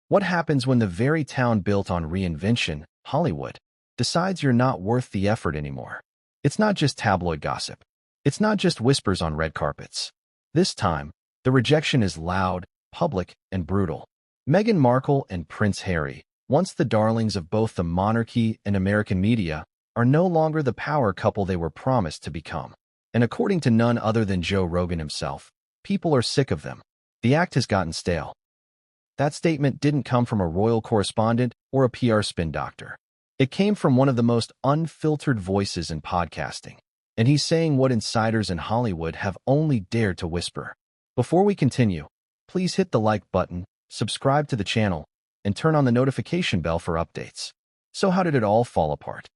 What happens when the very town built on reinvention, Hollywood, decides you're not worth the effort anymore? It's not just tabloid gossip. It's not just whispers on red carpets. This time, the rejection is loud, public, and brutal. Meghan Markle and Prince Harry, once the darlings of both the monarchy and American media, are no longer the power couple they were promised to become. And according to none other than Joe Rogan himself, people are sick of them. The act has gotten stale. That statement didn't come from a royal correspondent or a PR spin doctor. It came from one of the most unfiltered voices in podcasting. And he's saying what insiders in Hollywood have only dared to whisper. Before we continue, please hit the like button, subscribe to the channel, and turn on the notification bell for updates. So how did it all fall apart?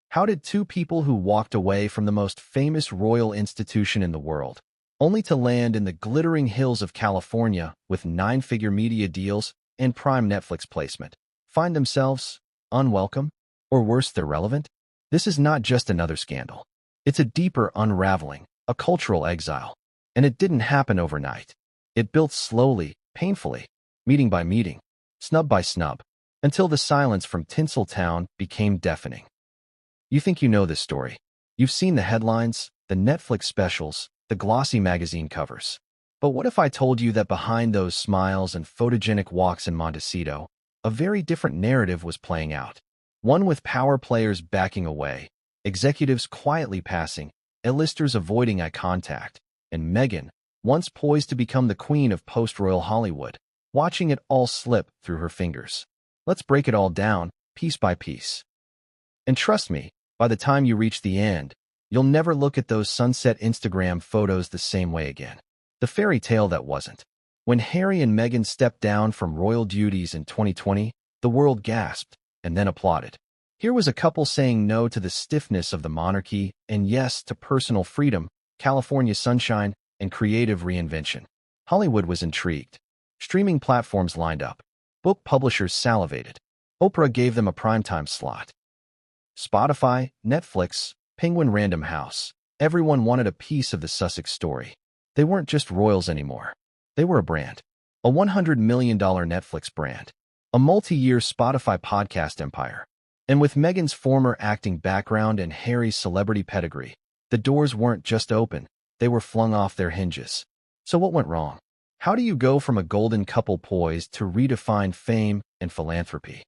How did two people who walked away from the most famous royal institution in the world, only to land in the glittering hills of California with 9-figure media deals and prime Netflix placement, find themselves unwelcome, or worse, irrelevant? This is not just another scandal. It's a deeper unraveling, a cultural exile. And it didn't happen overnight. It built slowly, painfully, meeting by meeting, snub by snub, until the silence from Tinseltown became deafening. You think you know this story. You've seen the headlines, the Netflix specials, the glossy magazine covers. But what if I told you that behind those smiles and photogenic walks in Montecito, a very different narrative was playing out? One with power players backing away, executives quietly passing, A-listers avoiding eye contact, and Meghan, once poised to become the queen of post-royal Hollywood, watching it all slip through her fingers. Let's break it all down, piece by piece. And trust me, by the time you reach the end, you'll never look at those sunset Instagram photos the same way again. The fairy tale that wasn't. When Harry and Meghan stepped down from royal duties in 2020, the world gasped and then applauded. Here was a couple saying no to the stiffness of the monarchy and yes to personal freedom, California sunshine, and creative reinvention. Hollywood was intrigued. Streaming platforms lined up. Book publishers salivated. Oprah gave them a primetime slot. Spotify, Netflix, Penguin Random House. Everyone wanted a piece of the Sussex story. They weren't just royals anymore. They were a brand. A $100 million Netflix brand. A multi-year Spotify podcast empire. And with Meghan's former acting background and Harry's celebrity pedigree, the doors weren't just open, they were flung off their hinges. So what went wrong? How do you go from a golden couple poised to redefine fame and philanthropy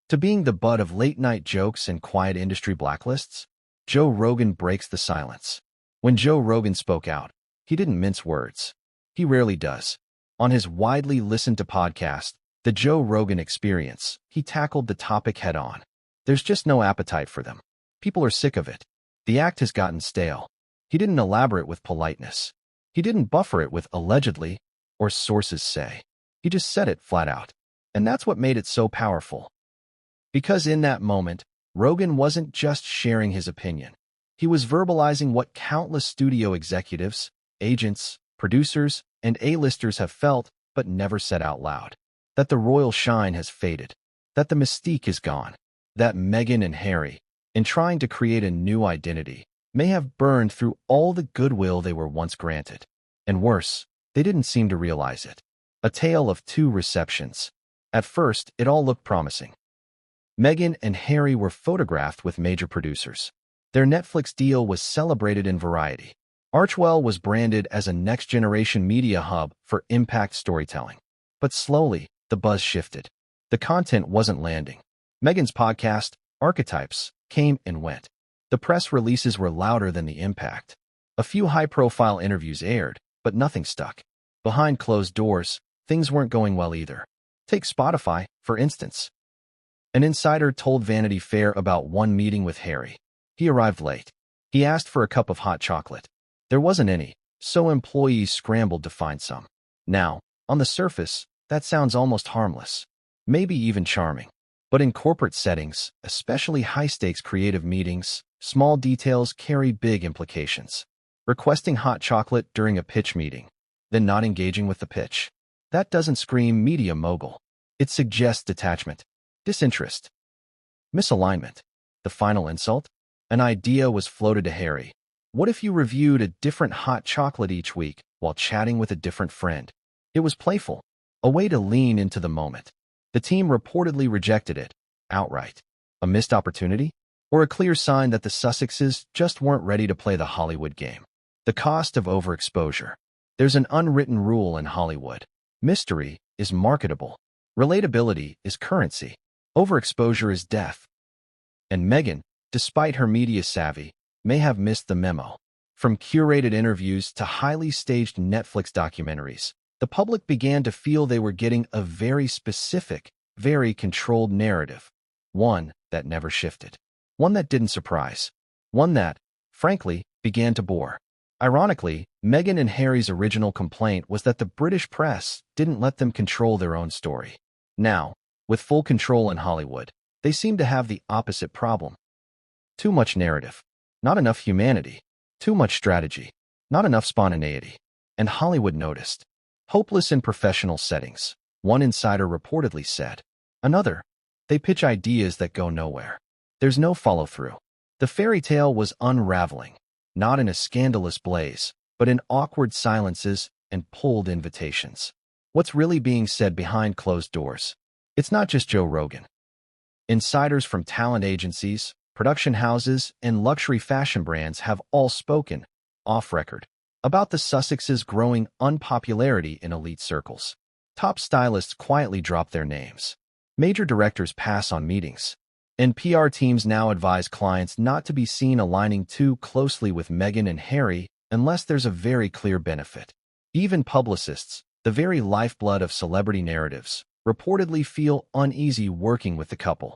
to being the butt of late-night jokes and quiet industry blacklists? Joe Rogan breaks the silence. When Joe Rogan spoke out, he didn't mince words. He rarely does. On his widely listened-to podcast, The Joe Rogan Experience, he tackled the topic head-on. There's just no appetite for them. People are sick of it. The act has gotten stale. He didn't elaborate with politeness. He didn't buffer it with allegedly, or sources say. He just said it flat out. And that's what made it so powerful. Because in that moment, Rogan wasn't just sharing his opinion. He was verbalizing what countless studio executives, agents, producers, and A-listers have felt but never said out loud. That the royal shine has faded. That the mystique is gone. That Meghan and Harry, in trying to create a new identity, may have burned through all the goodwill they were once granted. And worse, they didn't seem to realize it. A tale of two receptions. At first, it all looked promising. Meghan and Harry were photographed with major producers. Their Netflix deal was celebrated in Variety. Archewell was branded as a next-generation media hub for impact storytelling. But slowly, the buzz shifted. The content wasn't landing. Meghan's podcast, Archetypes, came and went. The press releases were louder than the impact. A few high-profile interviews aired, but nothing stuck. Behind closed doors, things weren't going well either. Take Spotify, for instance. An insider told Vanity Fair about one meeting with Harry. He arrived late. He asked for a cup of hot chocolate. There wasn't any, so employees scrambled to find some. Now, on the surface, that sounds almost harmless. Maybe even charming. But in corporate settings, especially high-stakes creative meetings, small details carry big implications. Requesting hot chocolate during a pitch meeting, then not engaging with the pitch. That doesn't scream media mogul. It suggests detachment, disinterest, misalignment. The final insult? An idea was floated to Harry. What if you reviewed a different hot chocolate each week while chatting with a different friend? It was playful, a way to lean into the moment. The team reportedly rejected it outright. A missed opportunity? Or a clear sign that the Sussexes just weren't ready to play the Hollywood game? The cost of overexposure. There's an unwritten rule in Hollywood. Mystery is marketable. Relatability is currency. Overexposure is death. And Meghan, despite her media savvy, may have missed the memo. From curated interviews to highly staged Netflix documentaries, the public began to feel they were getting a very specific, very controlled narrative. One that never shifted. One that didn't surprise. One that, frankly, began to bore. Ironically, Meghan and Harry's original complaint was that the British press didn't let them control their own story. Now, with full control in Hollywood, they seem to have the opposite problem. Too much narrative. Not enough humanity. Too much strategy. Not enough spontaneity. And Hollywood noticed. Hopeless in professional settings, one insider reportedly said. Another, they pitch ideas that go nowhere. There's no follow-through. The fairy tale was unraveling, not in a scandalous blaze, but in awkward silences and pulled invitations. What's really being said behind closed doors? It's not just Joe Rogan. Insiders from talent agencies, production houses, and luxury fashion brands have all spoken, off record, about the Sussexes' growing unpopularity in elite circles. Top stylists quietly drop their names. Major directors pass on meetings. And PR teams now advise clients not to be seen aligning too closely with Meghan and Harry unless there's a very clear benefit. Even publicists, the very lifeblood of celebrity narratives, reportedly feel uneasy working with the couple.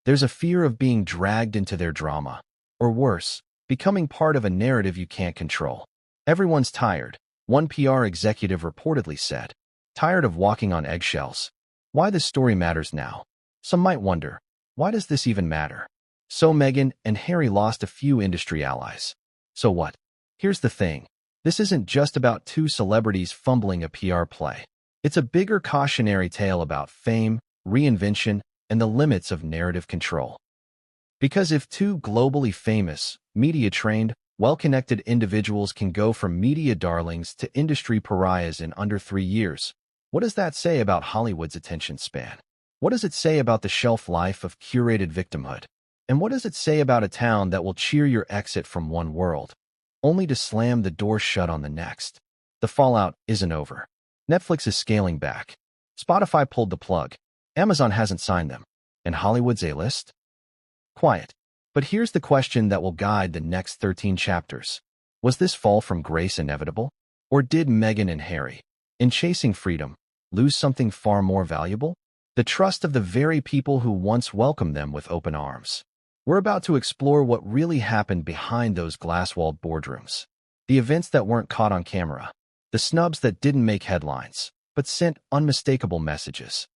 There's a fear of being dragged into their drama, or worse, becoming part of a narrative you can't control. Everyone's tired, one PR executive reportedly said. Tired of walking on eggshells. Why this story matters now? Some might wonder, why does this even matter? So Meghan and Harry lost a few industry allies. So what? Here's the thing. This isn't just about two celebrities fumbling a PR play. It's a bigger cautionary tale about fame, reinvention, and the limits of narrative control. Because if two globally famous, media-trained, well-connected individuals can go from media darlings to industry pariahs in under 3 years, what does that say about Hollywood's attention span? What does it say about the shelf life of curated victimhood? And what does it say about a town that will cheer your exit from one world, only to slam the door shut on the next? The fallout isn't over. Netflix is scaling back. Spotify pulled the plug. Amazon hasn't signed them. And Hollywood's A-list? Quiet. But here's the question that will guide the next 13 chapters. Was this fall from grace inevitable? Or did Meghan and Harry, in chasing freedom, lose something far more valuable? The trust of the very people who once welcomed them with open arms. We're about to explore what really happened behind those glass-walled boardrooms. The events that weren't caught on camera. The snubs that didn't make headlines, but sent unmistakable messages.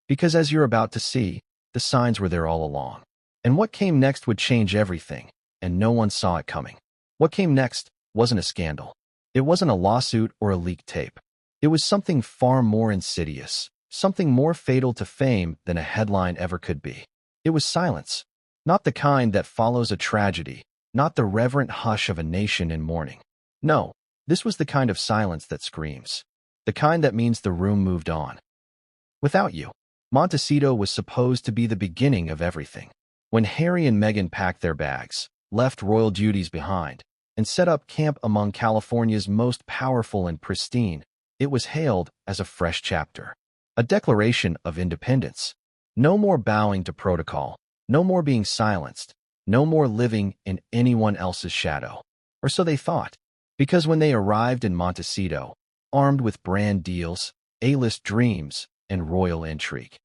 Because as you're about to see, the signs were there all along. And what came next would change everything, and no one saw it coming. What came next wasn't a scandal. It wasn't a lawsuit or a leaked tape. It was something far more insidious, something more fatal to fame than a headline ever could be. It was silence. Not the kind that follows a tragedy, not the reverent hush of a nation in mourning. No, this was the kind of silence that screams. The kind that means the room moved on. Without you. Montecito was supposed to be the beginning of everything. When Harry and Meghan packed their bags, left royal duties behind, and set up camp among California's most powerful and pristine, it was hailed as a fresh chapter. A declaration of independence. No more bowing to protocol. No more being silenced. No more living in anyone else's shadow. Or so they thought. Because when they arrived in Montecito, armed with brand deals, A-list dreams, and royal intrigue,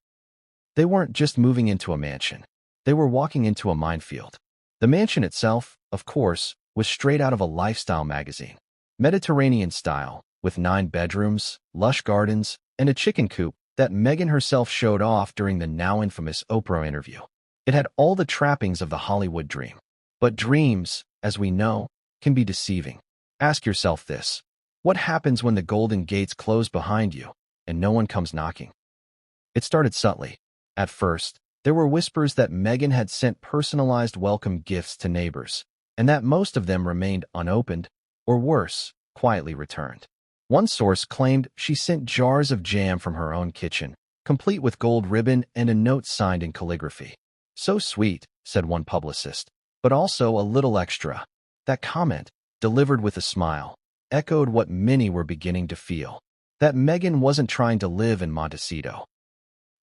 they weren't just moving into a mansion. They were walking into a minefield. The mansion itself, of course, was straight out of a lifestyle magazine. Mediterranean style, with 9 bedrooms, lush gardens, and a chicken coop that Meghan herself showed off during the now infamous Oprah interview. It had all the trappings of the Hollywood dream. But dreams, as we know, can be deceiving. Ask yourself this. What happens when the golden gates close behind you and no one comes knocking? It started subtly. At first, there were whispers that Meghan had sent personalized welcome gifts to neighbors, and that most of them remained unopened, or worse, quietly returned. One source claimed she sent jars of jam from her own kitchen, complete with gold ribbon and a note signed in calligraphy. "So sweet," said one publicist, "but also a little extra." That comment, delivered with a smile, echoed what many were beginning to feel, that Meghan wasn't trying to live in Montecito.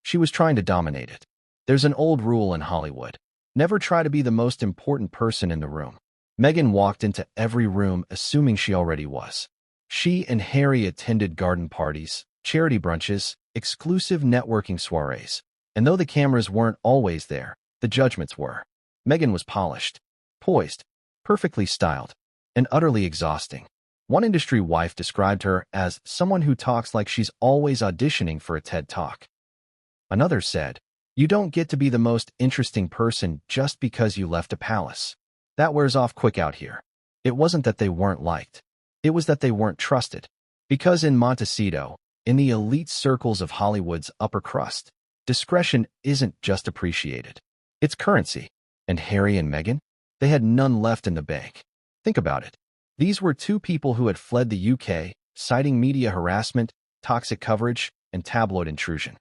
She was trying to dominate it. There's an old rule in Hollywood: never try to be the most important person in the room. Meghan walked into every room assuming she already was. She and Harry attended garden parties, charity brunches, exclusive networking soirees. And though the cameras weren't always there, the judgments were. Meghan was polished, poised, perfectly styled, and utterly exhausting. One industry wife described her as someone who talks like she's always auditioning for a TED Talk. Another said, "You don't get to be the most interesting person just because you left a palace. That wears off quick out here." It wasn't that they weren't liked. It was that they weren't trusted. Because in Montecito, in the elite circles of Hollywood's upper crust, discretion isn't just appreciated. It's currency. And Harry and Meghan? They had none left in the bank. Think about it. These were two people who had fled the UK, citing media harassment, toxic coverage, and tabloid intrusion.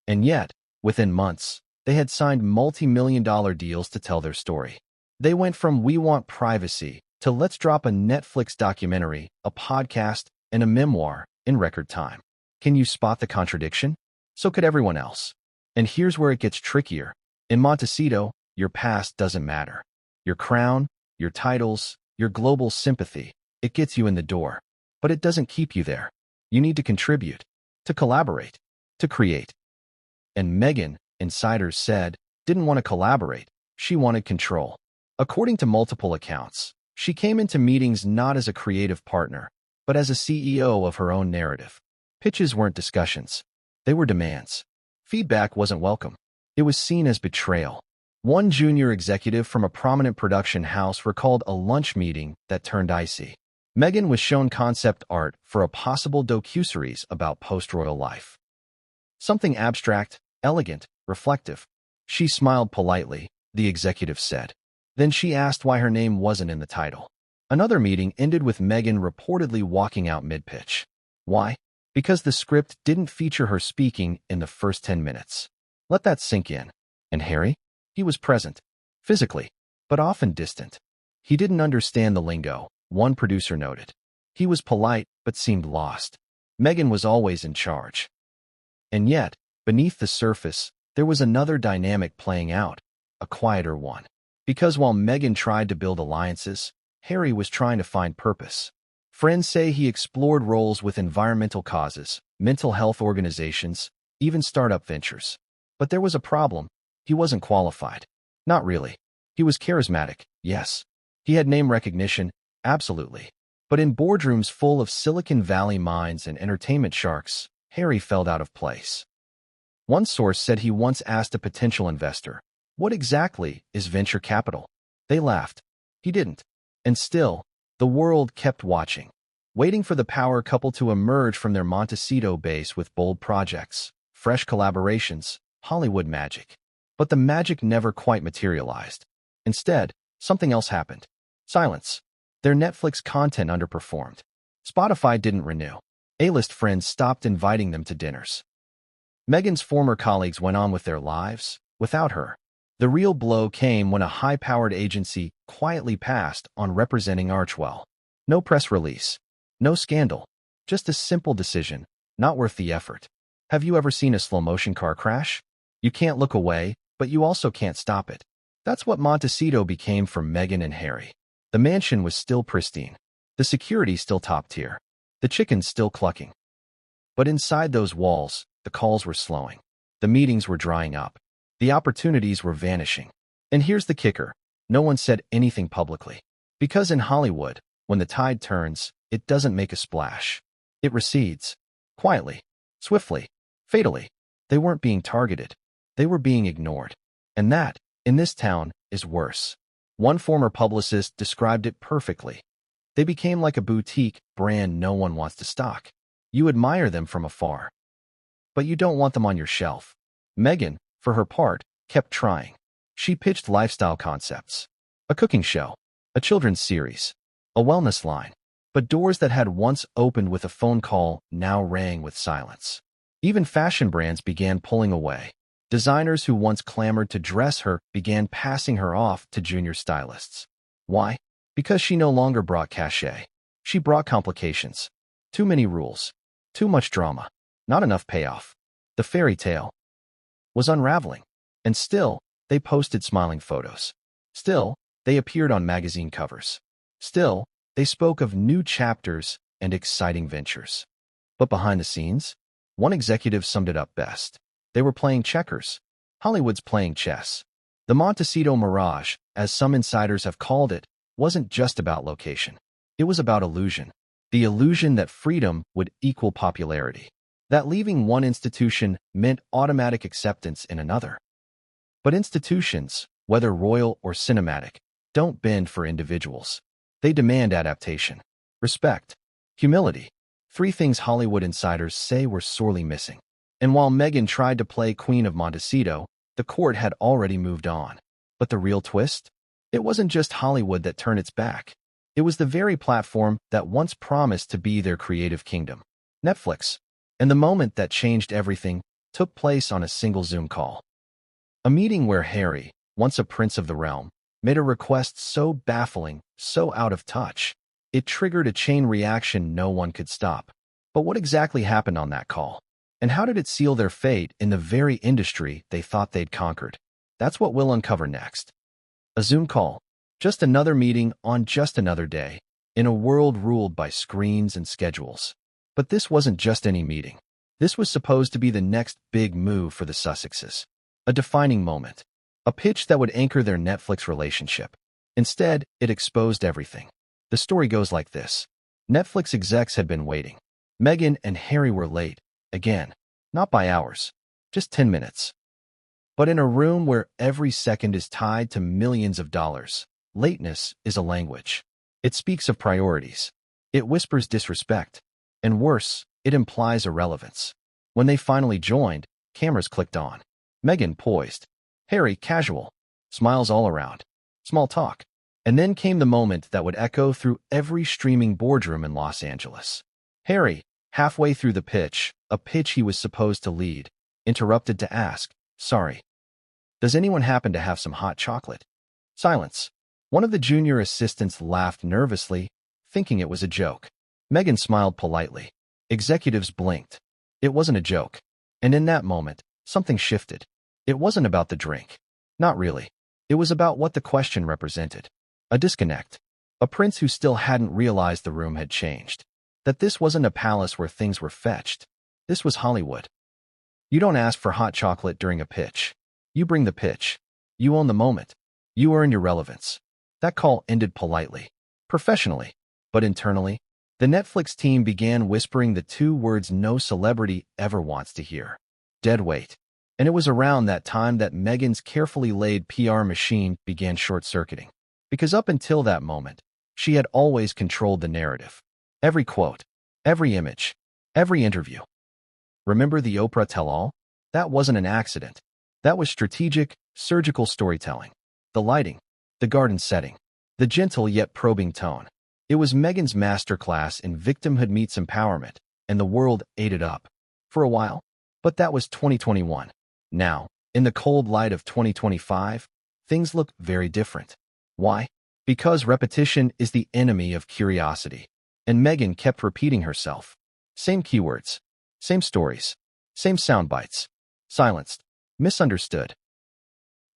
And yet, within months, they had signed multi-million-dollar deals to tell their story. They went from "we want privacy" to "let's drop a Netflix documentary, a podcast, and a memoir" in record time. Can you spot the contradiction? So could everyone else. And here's where it gets trickier. In Montecito, your past doesn't matter. Your crown, your titles, your global sympathy, it gets you in the door. But it doesn't keep you there. You need to contribute, to collaborate, to create. And Meghan, insiders said, didn't want to collaborate. She wanted control. According to multiple accounts, she came into meetings not as a creative partner, but as a CEO of her own narrative. Pitches weren't discussions. They were demands. Feedback wasn't welcome. It was seen as betrayal. One junior executive from a prominent production house recalled a lunch meeting that turned icy. Meghan was shown concept art for a possible docuseries about post-royal life. Something abstract, elegant, reflective. She smiled politely, the executive said. Then she asked why her name wasn't in the title. Another meeting ended with Meghan reportedly walking out mid-pitch. Why? Because the script didn't feature her speaking in the first 10 minutes. Let that sink in. And Harry? He was present, physically, but often distant. He didn't understand the lingo, one producer noted. He was polite, but seemed lost. Meghan was always in charge. And yet, beneath the surface, there was another dynamic playing out, a quieter one. Because while Meghan tried to build alliances, Harry was trying to find purpose. Friends say he explored roles with environmental causes, mental health organizations, even startup ventures. But there was a problem. He wasn't qualified. Not really. He was charismatic, yes. He had name recognition, absolutely. But in boardrooms full of Silicon Valley minds and entertainment sharks, Harry felt out of place. One source said he once asked a potential investor, "What exactly is venture capital?" They laughed. He didn't. And still, the world kept watching, waiting for the power couple to emerge from their Montecito base with bold projects, fresh collaborations, Hollywood magic. But the magic never quite materialized. Instead, something else happened. Silence. Their Netflix content underperformed. Spotify didn't renew. A-list friends stopped inviting them to dinners. Meghan's former colleagues went on with their lives, without her. The real blow came when a high-powered agency quietly passed on representing Archewell. No press release. No scandal. Just a simple decision, not worth the effort. Have you ever seen a slow-motion car crash? You can't look away, but you also can't stop it. That's what Montecito became for Meghan and Harry. The mansion was still pristine. The security still top tier. The chickens still clucking. But inside those walls, the calls were slowing. The meetings were drying up. The opportunities were vanishing. And here's the kicker. No one said anything publicly. Because in Hollywood, when the tide turns, it doesn't make a splash. It recedes. Quietly. Swiftly. Fatally. They weren't being targeted. They were being ignored. And that, in this town, is worse. One former publicist described it perfectly. They became like a boutique brand no one wants to stock. You admire them from afar, but you don't want them on your shelf. Meghan, for her part, kept trying. She pitched lifestyle concepts. A cooking show. A children's series. A wellness line. But doors that had once opened with a phone call now rang with silence. Even fashion brands began pulling away. Designers who once clamored to dress her began passing her off to junior stylists. Why? Because she no longer brought cachet. She brought complications. Too many rules. Too much drama. Not enough payoff. The fairy tale was unraveling. And still, they posted smiling photos. Still, they appeared on magazine covers. Still, they spoke of new chapters and exciting ventures. But behind the scenes, one executive summed it up best. They were playing checkers. Hollywood's playing chess. The Montecito Mirage, as some insiders have called it, wasn't just about location. It was about illusion. The illusion that freedom would equal popularity. That leaving one institution meant automatic acceptance in another. But institutions, whether royal or cinematic, don't bend for individuals. They demand adaptation, respect, humility. Three things Hollywood insiders say were sorely missing. And while Meghan tried to play Queen of Montecito, the court had already moved on. But the real twist? It wasn't just Hollywood that turned its back. It was the very platform that once promised to be their creative kingdom, Netflix. And the moment that changed everything took place on a single Zoom call. A meeting where Harry, once a prince of the realm, made a request so baffling, so out of touch, it triggered a chain reaction no one could stop. But what exactly happened on that call? And how did it seal their fate in the very industry they thought they'd conquered? That's what we'll uncover next. A Zoom call. Just another meeting on just another day, in a world ruled by screens and schedules. But this wasn't just any meeting. This was supposed to be the next big move for the Sussexes. A defining moment. A pitch that would anchor their Netflix relationship. Instead, it exposed everything. The story goes like this. Netflix execs had been waiting. Meghan and Harry were late. Again, not by hours, just 10 minutes. But in a room where every second is tied to millions of dollars, lateness is a language. It speaks of priorities. It whispers disrespect. And worse, it implies irrelevance. When they finally joined, cameras clicked on. Meghan poised. Harry casual. Smiles all around. Small talk. And then came the moment that would echo through every streaming boardroom in Los Angeles. Harry, halfway through the pitch, a pitch he was supposed to lead, interrupted to ask, "Sorry, does anyone happen to have some hot chocolate?" Silence. One of the junior assistants laughed nervously, thinking it was a joke. Meghan smiled politely. Executives blinked. It wasn't a joke. And in that moment, something shifted. It wasn't about the drink. Not really. It was about what the question represented. A disconnect. A prince who still hadn't realized the room had changed. That this wasn't a palace where things were fetched. This was Hollywood. You don't ask for hot chocolate during a pitch. You bring the pitch. You own the moment. You earn your relevance. That call ended politely, professionally, but internally, the Netflix team began whispering the two words no celebrity ever wants to hear. Dead weight. And it was around that time that Meghan's carefully laid PR machine began short-circuiting. Because up until that moment, she had always controlled the narrative. Every quote, every image, every interview. Remember the Oprah tell-all? That wasn't an accident. That was strategic, surgical storytelling. The lighting, the garden setting, the gentle yet probing tone. It was Meghan's masterclass in victimhood meets empowerment, and the world ate it up. For a while. But that was 2021. Now, in the cold light of 2025, things look very different. Why? Because repetition is the enemy of curiosity. And Meghan kept repeating herself. Same keywords, same stories, same sound bites. Silenced, misunderstood.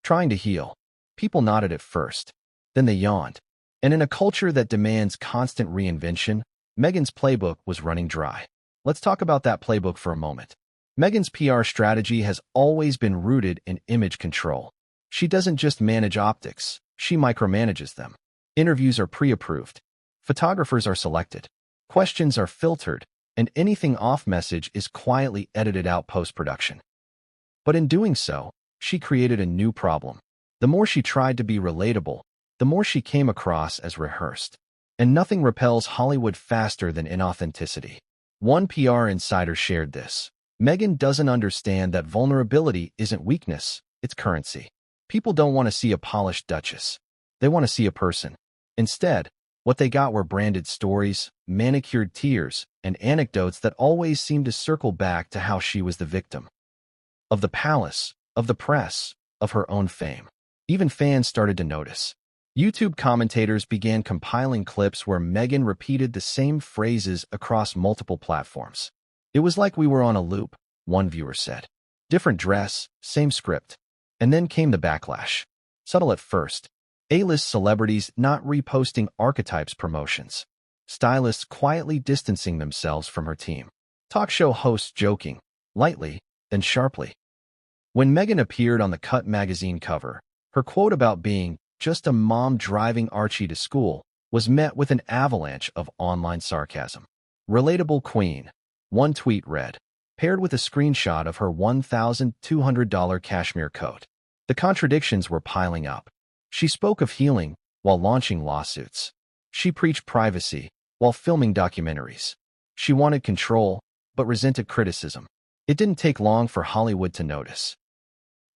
Trying to heal. People nodded at first. Then they yawned. And in a culture that demands constant reinvention, Meghan's playbook was running dry. Let's talk about that playbook for a moment. Meghan's PR strategy has always been rooted in image control. She doesn't just manage optics, she micromanages them. Interviews are pre-approved. Photographers are selected. Questions are filtered, and anything off-message is quietly edited out post-production. But in doing so, she created a new problem. The more she tried to be relatable, the more she came across as rehearsed. And nothing repels Hollywood faster than inauthenticity. One PR insider shared this. Meghan doesn't understand that vulnerability isn't weakness, it's currency. People don't want to see a polished duchess. They want to see a person. Instead, What they got were branded stories, manicured tears, and anecdotes that always seemed to circle back to how she was the victim of the palace, of the press, of her own fame. Even fans started to notice. YouTube commentators began compiling clips where Meghan repeated the same phrases across multiple platforms. It was like we were on a loop, one viewer said. Different dress, same script. And then came the backlash. Subtle at first. A-list celebrities not reposting archetypes promotions. Stylists quietly distancing themselves from her team. Talk show hosts joking, lightly, then sharply. When Meghan appeared on the Cut magazine cover, her quote about being just a mom driving Archie to school was met with an avalanche of online sarcasm. Relatable queen, one tweet read, paired with a screenshot of her $1,200 cashmere coat. The contradictions were piling up. She spoke of healing while launching lawsuits. She preached privacy while filming documentaries. She wanted control, but resented criticism. It didn't take long for Hollywood to notice.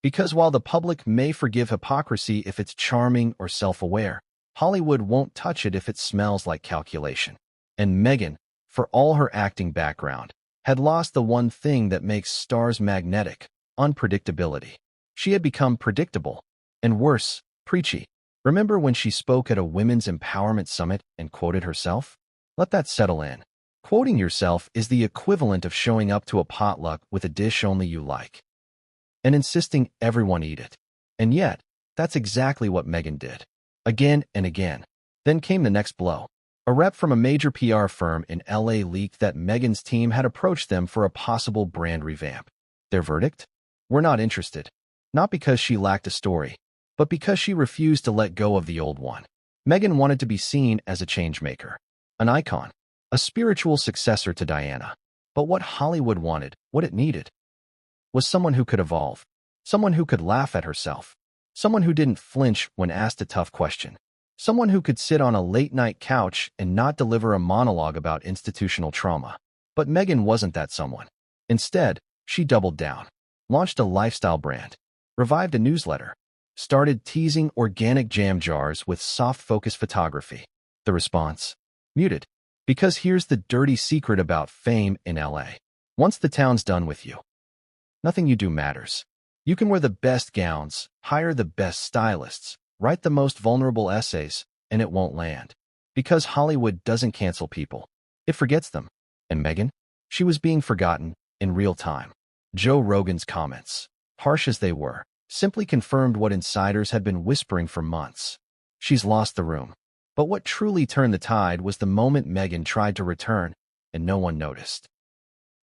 Because while the public may forgive hypocrisy if it's charming or self-aware, Hollywood won't touch it if it smells like calculation. And Meghan, for all her acting background, had lost the one thing that makes stars magnetic: unpredictability. She had become predictable, and worse, preachy. Remember when she spoke at a women's empowerment summit and quoted herself? Let that settle in. Quoting yourself is the equivalent of showing up to a potluck with a dish only you like and insisting everyone eat it. And yet, that's exactly what Meghan did. Again and again. Then came the next blow. A rep from a major PR firm in LA leaked that Meghan's team had approached them for a possible brand revamp. Their verdict? We're not interested. Not because she lacked a story, but because she refused to let go of the old one. Meghan wanted to be seen as a changemaker, an icon, a spiritual successor to Diana. But what Hollywood wanted, what it needed, was someone who could evolve, someone who could laugh at herself, someone who didn't flinch when asked a tough question, someone who could sit on a late-night couch and not deliver a monologue about institutional trauma. But Meghan wasn't that someone. Instead, she doubled down, launched a lifestyle brand, revived a newsletter, started teasing organic jam jars with soft-focus photography. The response? Muted. Because here's the dirty secret about fame in LA. Once the town's done with you, nothing you do matters. You can wear the best gowns, hire the best stylists, write the most vulnerable essays, and it won't land. Because Hollywood doesn't cancel people. It forgets them. And Meghan? She was being forgotten in real time. Joe Rogan's comments, harsh as they were, simply confirmed what insiders had been whispering for months. She's lost the room. But what truly turned the tide was the moment Meghan tried to return, and no one noticed.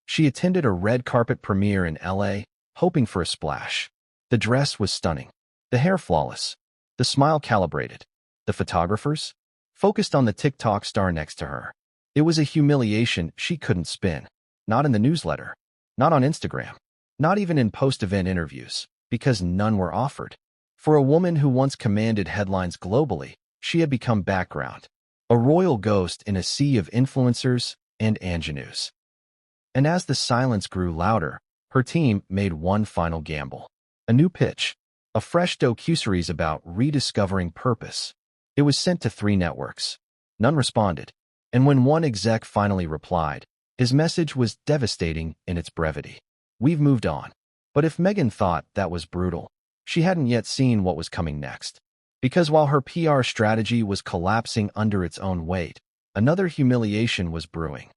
She attended a red carpet premiere in LA, hoping for a splash. The dress was stunning, the hair flawless, the smile calibrated. The photographers focused on the TikTok star next to her. It was a humiliation she couldn't spin. Not in the newsletter, not on Instagram, not even in post-event interviews, because none were offered. For a woman who once commanded headlines globally, she had become background, a royal ghost in a sea of influencers and ingenues. And as the silence grew louder, her team made one final gamble. A new pitch, a fresh docuseries about rediscovering purpose. It was sent to 3 networks. None responded. And when one exec finally replied, his message was devastating in its brevity. We've moved on. But if Meghan thought that was brutal, she hadn't yet seen what was coming next. Because while her PR strategy was collapsing under its own weight, another humiliation was brewing.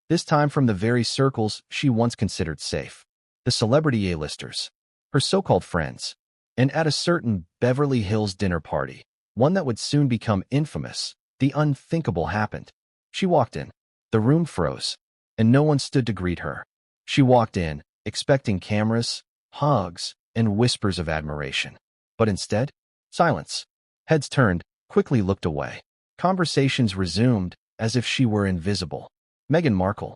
This time from the very circles she once considered safe. The celebrity A-listers, her so-called friends. And at a certain Beverly Hills dinner party, one that would soon become infamous, the unthinkable happened. She walked in. The room froze, and no one stood to greet her. She walked in, expecting cameras, hugs, and whispers of admiration. But instead, silence. Heads turned, quickly looked away. Conversations resumed, as if she were invisible. Meghan Markle,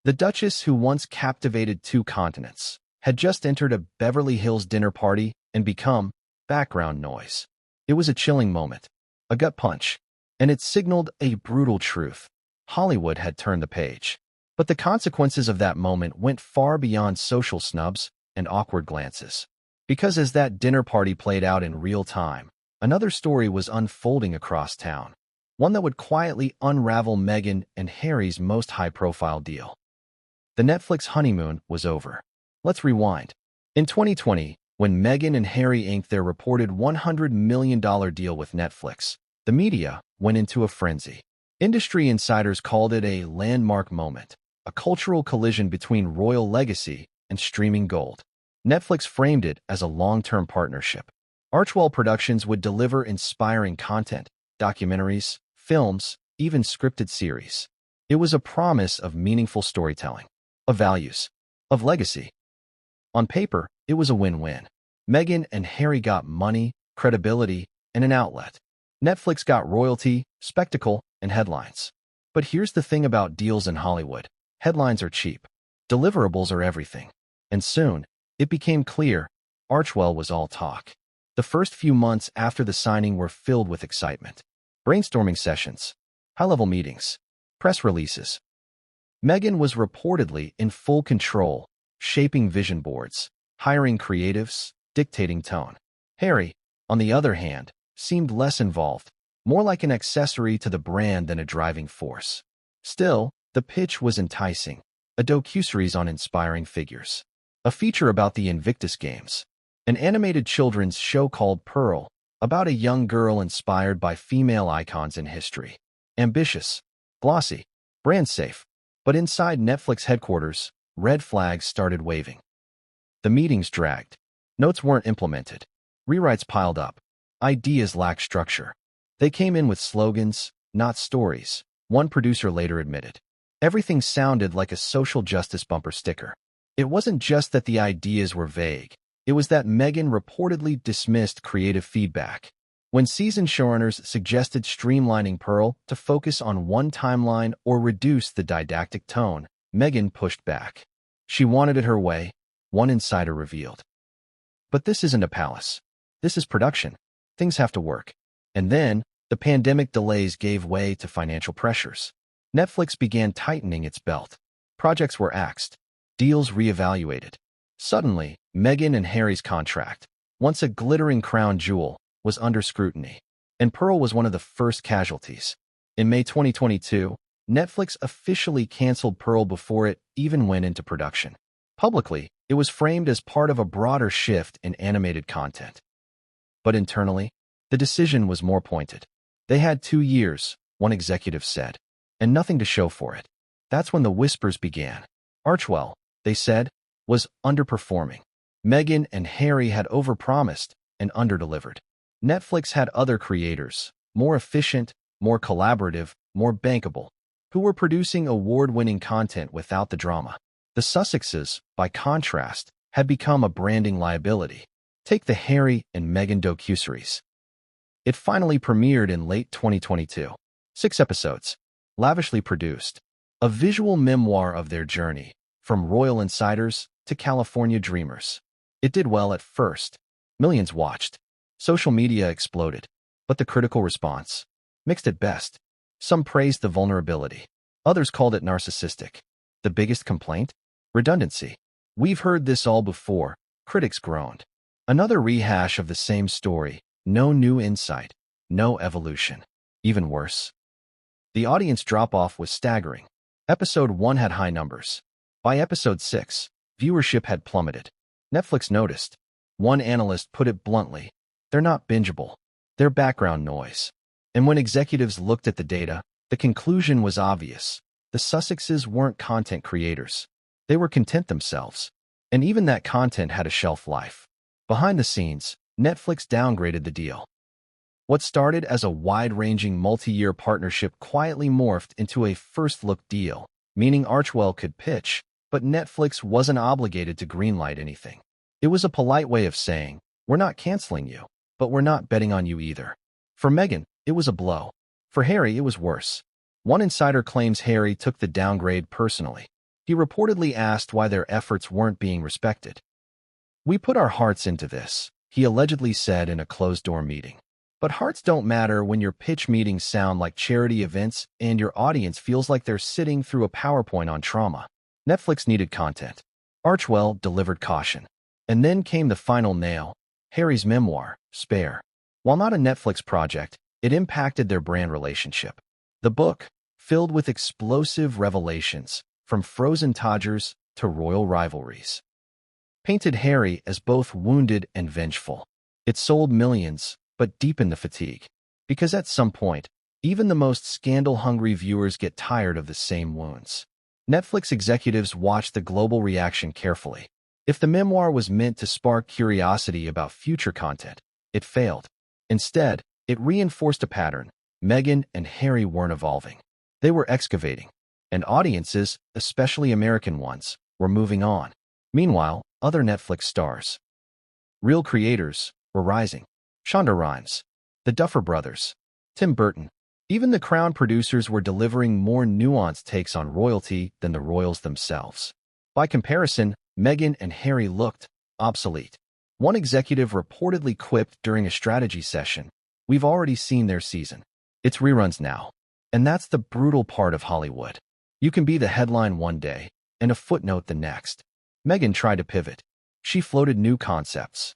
the Duchess who once captivated 2 continents, had just entered a Beverly Hills dinner party and become background noise. It was a chilling moment, a gut punch, and it signaled a brutal truth. Hollywood had turned the page. But the consequences of that moment went far beyond social snubs and awkward glances. Because as that dinner party played out in real time, another story was unfolding across town. one that would quietly unravel Meghan and Harry's most high-profile deal. The Netflix honeymoon was over. Let's rewind. In 2020, when Meghan and Harry inked their reported $100 million deal with Netflix, the media went into a frenzy. Industry insiders called it a landmark moment, a cultural collision between royal legacy and streaming gold. Netflix framed it as a long-term partnership. Archwell Productions would deliver inspiring content, documentaries, films, even scripted series. It was a promise of meaningful storytelling, of values, of legacy. On paper, it was a win-win. Meghan and Harry got money, credibility, and an outlet. Netflix got royalty, spectacle, and headlines. But here's the thing about deals in Hollywood. Headlines are cheap. Deliverables are everything. And soon, it became clear, Archwell was all talk. The first few months after the signing were filled with excitement. Brainstorming sessions, high-level meetings, press releases. Meghan was reportedly in full control, shaping vision boards, hiring creatives, dictating tone. Harry, on the other hand, seemed less involved, more like an accessory to the brand than a driving force. Still, the pitch was enticing, a docuseries on inspiring figures, a feature about the Invictus Games, an animated children's show called Pearl, about a young girl inspired by female icons in history. Ambitious, glossy, brand safe. But inside Netflix headquarters, red flags started waving. The meetings dragged. Notes weren't implemented. Rewrites piled up. Ideas lacked structure. They came in with slogans, not stories, one producer later admitted. Everything sounded like a social justice bumper sticker. It wasn't just that the ideas were vague. It was that Meghan reportedly dismissed creative feedback. When seasoned showrunners suggested streamlining Pearl to focus on one timeline or reduce the didactic tone, Meghan pushed back. She wanted it her way, one insider revealed. But this isn't a palace. This is production. Things have to work. And then, the pandemic delays gave way to financial pressures. Netflix began tightening its belt. Projects were axed. Deals reevaluated. Suddenly, Meghan and Harry's contract, once a glittering crown jewel, was under scrutiny. And Pearl was one of the first casualties. In May 2022, Netflix officially canceled Pearl before it even went into production. Publicly, it was framed as part of a broader shift in animated content. But internally, the decision was more pointed. They had 2 years, one executive said, and nothing to show for it. That's when the whispers began. Archwell, they said, was underperforming. Meghan and Harry had overpromised and underdelivered. Netflix had other creators, more efficient, more collaborative, more bankable, who were producing award-winning content without the drama. The Sussexes, by contrast, had become a branding liability. Take the Harry and Meghan docuseries. It finally premiered in late 2022. 6 episodes, lavishly produced. A visual memoir of their journey, from royal insiders to California dreamers. It did well at first. Millions watched. Social media exploded. But the critical response? Mixed at best. Some praised the vulnerability. Others called it narcissistic. The biggest complaint? Redundancy. We've heard this all before, critics groaned. Another rehash of the same story. No new insight. No evolution. Even worse. The audience drop-off was staggering. Episode 1 had high numbers. By episode 6, viewership had plummeted. Netflix noticed. One analyst put it bluntly, they're not bingeable. They're background noise. And when executives looked at the data, the conclusion was obvious. The Sussexes weren't content creators. They were content themselves. And even that content had a shelf life. Behind the scenes, Netflix downgraded the deal. What started as a wide-ranging multi-year partnership quietly morphed into a first-look deal, meaning Archwell could pitch, but Netflix wasn't obligated to greenlight anything. It was a polite way of saying, we're not canceling you, but we're not betting on you either. For Meghan, it was a blow. For Harry, it was worse. One insider claims Harry took the downgrade personally. He reportedly asked why their efforts weren't being respected. We put our hearts into this, he allegedly said in a closed-door meeting. But hearts don't matter when your pitch meetings sound like charity events and your audience feels like they're sitting through a PowerPoint on trauma. Netflix needed content. Archwell delivered caution. And then came the final nail, Harry's memoir, Spare. While not a Netflix project, It impacted their brand relationship. The book, filled with explosive revelations, from frozen Todgers to royal rivalries, painted Harry as both wounded and vengeful. It sold millions, but deepened the fatigue. Because at some point, even the most scandal-hungry viewers get tired of the same wounds. Netflix executives watched the global reaction carefully. If the memoir was meant to spark curiosity about future content, it failed. Instead, it reinforced a pattern. Meghan and Harry weren't evolving. They were excavating. And audiences, especially American ones, were moving on. Meanwhile, other Netflix stars, real creators, were rising. Shonda Rhimes, the Duffer Brothers, Tim Burton. Even the Crown producers were delivering more nuanced takes on royalty than the royals themselves. By comparison, Meghan and Harry looked obsolete. One executive reportedly quipped during a strategy session, "We've already seen their season. It's reruns now." And that's the brutal part of Hollywood. You can be the headline one day and a footnote the next. Meghan tried to pivot. She floated new concepts.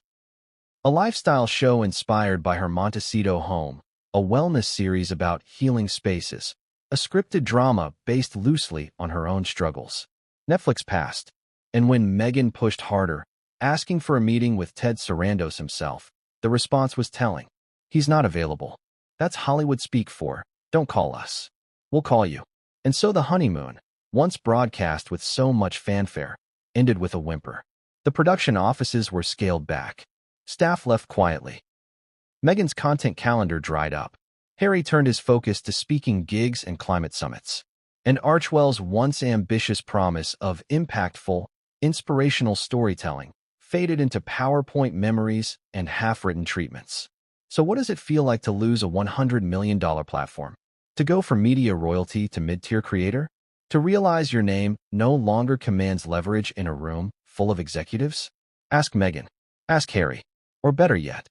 A lifestyle show inspired by her Montecito home, a wellness series about healing spaces, a scripted drama based loosely on her own struggles. Netflix passed. And when Meghan pushed harder, asking for a meeting with Ted Sarandos himself, the response was telling. "He's not available. That's Hollywood speak for, don't call us. We'll call you." And so the honeymoon, once broadcast with so much fanfare, ended with a whimper. The production offices were scaled back. Staff left quietly. Meghan's content calendar dried up. Harry turned his focus to speaking gigs and climate summits. And Archwell's once ambitious promise of impactful, inspirational storytelling faded into PowerPoint memories and half-written treatments. So what does it feel like to lose a $100 million platform? To go from media royalty to mid-tier creator? To realize your name no longer commands leverage in a room full of executives? Ask Meghan. Ask Harry. Or better yet,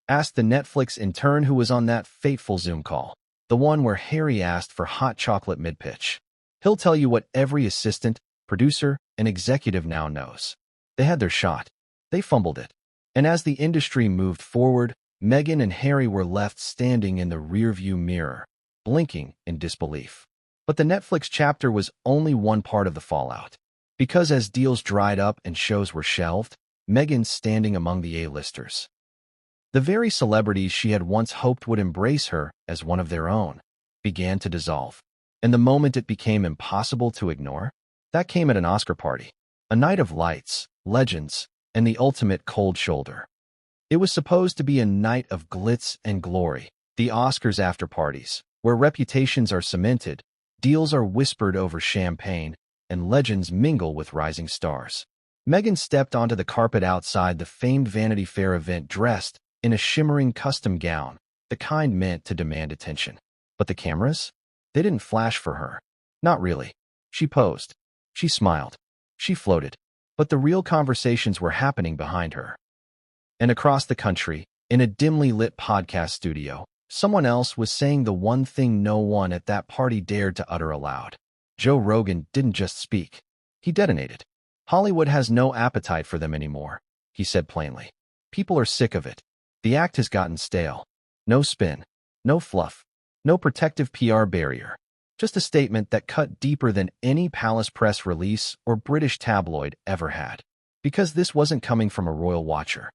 ask the Netflix intern who was on that fateful Zoom call, the one where Harry asked for hot chocolate mid-pitch. He'll tell you what every assistant, producer, and executive now knows. They had their shot. They fumbled it. And as the industry moved forward, Meghan and Harry were left standing in the rearview mirror, blinking in disbelief. But the Netflix chapter was only one part of the fallout. Because as deals dried up and shows were shelved, Meghan's standing among the A-listers. The very celebrities she had once hoped would embrace her as one of their own began to dissolve. And the moment it became impossible to ignore, that came at an Oscar party. A night of lights, legends, and the ultimate cold shoulder. It was supposed to be a night of glitz and glory, the Oscars after-parties, where reputations are cemented, deals are whispered over champagne, and legends mingle with rising stars. Meghan stepped onto the carpet outside the famed Vanity Fair event dressed in a shimmering custom gown, the kind meant to demand attention. But the cameras? They didn't flash for her. Not really. She posed. She smiled. She floated. But the real conversations were happening behind her. And across the country, in a dimly lit podcast studio, someone else was saying the one thing no one at that party dared to utter aloud. Joe Rogan didn't just speak. He detonated. "Hollywood has no appetite for them anymore," he said plainly. "People are sick of it. The act has gotten stale. No spin. No fluff. No protective PR barrier. Just a statement that cut deeper than any palace press release or British tabloid ever had. Because this wasn't coming from a royal watcher.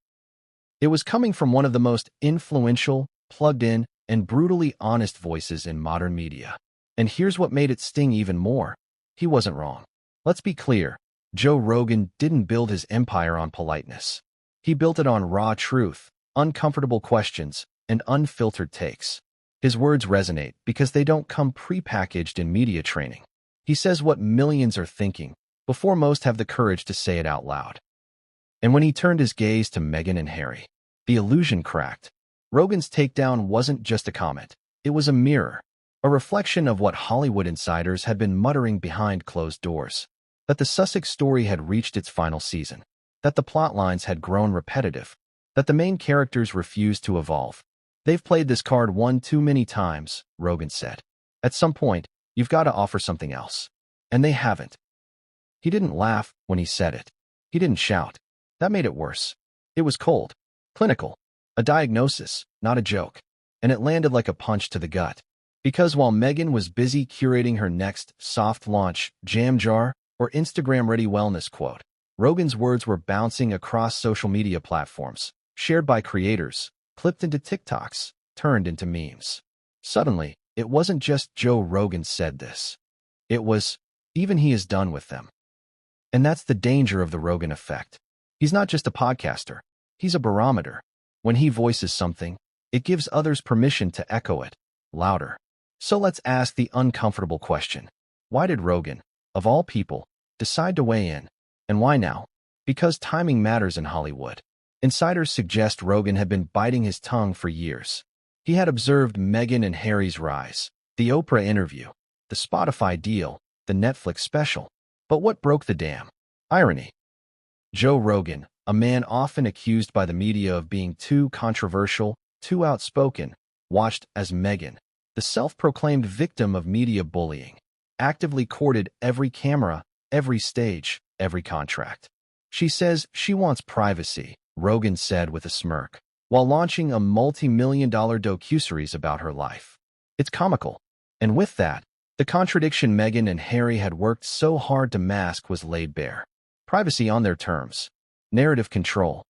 It was coming from one of the most influential, plugged-in, and brutally honest voices in modern media. And here's what made it sting even more. He wasn't wrong. Let's be clear. Joe Rogan didn't build his empire on politeness. He built it on raw truth, uncomfortable questions, and unfiltered takes. His words resonate because they don't come prepackaged in media training. He says what millions are thinking, before most have the courage to say it out loud. And when he turned his gaze to Meghan and Harry, the illusion cracked. Rogan's takedown wasn't just a comment. It was a mirror, a reflection of what Hollywood insiders had been muttering behind closed doors. That the Sussex story had reached its final season. That the plot lines had grown repetitive. That the main characters refused to evolve. "They've played this card one too many times," Rogan said. "At some point, you've got to offer something else." And they haven't. He didn't laugh when he said it. He didn't shout. That made it worse. It was cold. Clinical. A diagnosis, not a joke. and it landed like a punch to the gut. Because while Meghan was busy curating her next soft launch jam jar or Instagram-ready wellness quote, Rogan's words were bouncing across social media platforms, shared by creators, clipped into TikToks, turned into memes. Suddenly, it wasn't just Joe Rogan said this. It was, even he is done with them. And that's the danger of the Rogan effect. He's not just a podcaster. He's a barometer. When he voices something, it gives others permission to echo it, louder. So let's ask the uncomfortable question. Why did Rogan, of all people, decide to weigh in? And why now? Because timing matters in Hollywood. Insiders suggest Rogan had been biting his tongue for years. He had observed Meghan and Harry's rise, the Oprah interview, the Spotify deal, the Netflix special. But what broke the dam? Irony. Joe Rogan, a man often accused by the media of being too controversial, too outspoken, watched as Meghan, the self-proclaimed victim of media bullying, actively courted every camera, every stage, every contract. She says she wants privacy, Rogan said with a smirk, while launching a multi-million-dollar docuseries about her life. It's comical. And with that, the contradiction Meghan and Harry had worked so hard to mask was laid bare. Privacy on their terms. Narrative control.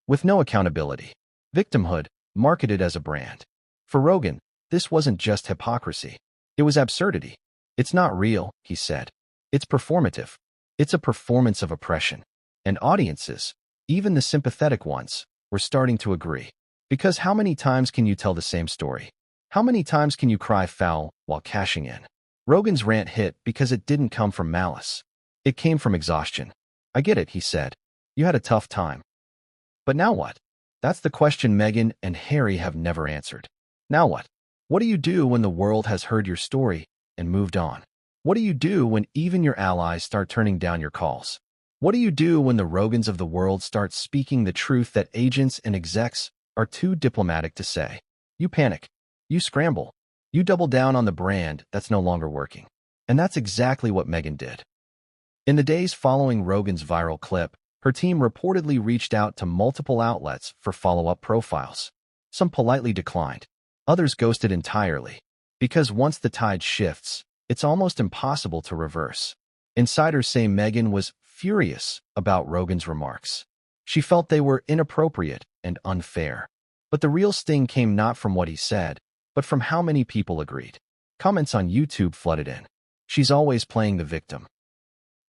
With no accountability. Victimhood, marketed as a brand. For Rogan, this wasn't just hypocrisy. It was absurdity. It's not real, he said. It's performative. It's a performance of oppression. And audiences, even the sympathetic ones, were starting to agree. Because how many times can you tell the same story? How many times can you cry foul while cashing in? Rogan's rant hit because it didn't come from malice. It came from exhaustion. I get it, he said. You had a tough time. But now what? That's the question Meghan and Harry have never answered. Now what? What do you do when the world has heard your story and moved on? What do you do when even your allies start turning down your calls? What do you do when the Rogans of the world start speaking the truth that agents and execs are too diplomatic to say? You panic. You scramble. You double down on the brand that's no longer working. And that's exactly what Meghan did. In the days following Rogan's viral clip, her team reportedly reached out to multiple outlets for follow-up profiles. Some politely declined. Others ghosted entirely. Because once the tide shifts, it's almost impossible to reverse. Insiders say Meghan was furious about Rogan's remarks. She felt they were inappropriate and unfair. But the real sting came not from what he said, but from how many people agreed. Comments on YouTube flooded in. She's always playing the victim.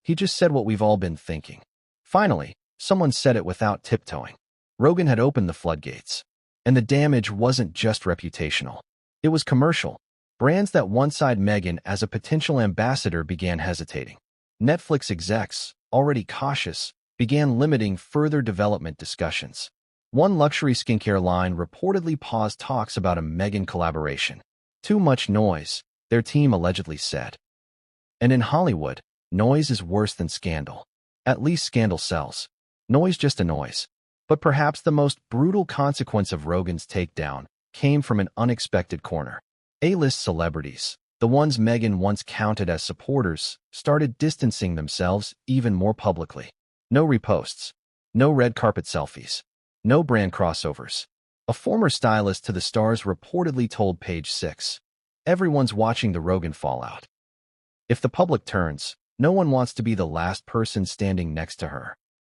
He just said what we've all been thinking. Finally, someone said it without tiptoeing. Rogan had opened the floodgates. And the damage wasn't just reputational. It was commercial. Brands that once-eyed Meghan as a potential ambassador began hesitating. Netflix execs, already cautious, began limiting further development discussions. One luxury skincare line reportedly paused talks about a Meghan collaboration. Too much noise, their team allegedly said. And in Hollywood, noise is worse than scandal. At least scandal sells. Noise just a noise. But perhaps the most brutal consequence of Rogan's takedown came from an unexpected corner. A-list celebrities, the ones Meghan once counted as supporters, started distancing themselves even more publicly. No reposts. No red carpet selfies. No brand crossovers. A former stylist to the stars reportedly told Page 6, "Everyone's watching the Rogan fallout. If the public turns, no one wants to be the last person standing next to her."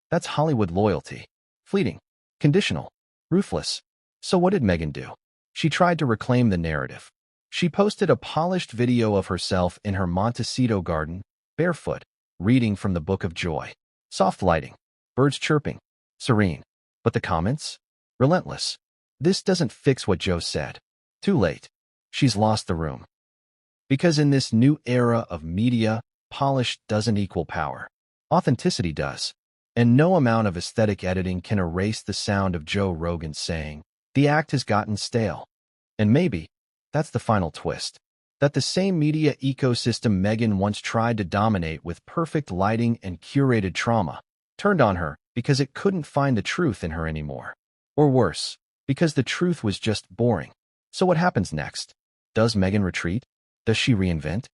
That's Hollywood loyalty. Fleeting. Conditional. Ruthless. So what did Meghan do? She tried to reclaim the narrative. She posted a polished video of herself in her Montecito garden, barefoot, reading from the Book of Joy. Soft lighting. Birds chirping. Serene. But the comments? Relentless. This doesn't fix what Joe said. Too late. She's lost the room. Because in this new era of media, polish doesn't equal power. Authenticity does. And no amount of aesthetic editing can erase the sound of Joe Rogan saying, "The act has gotten stale." And maybe that's the final twist. That the same media ecosystem Meghan once tried to dominate with perfect lighting and curated trauma turned on her because it couldn't find the truth in her anymore. Or worse, because the truth was just boring. So what happens next? Does Meghan retreat? Does she reinvent?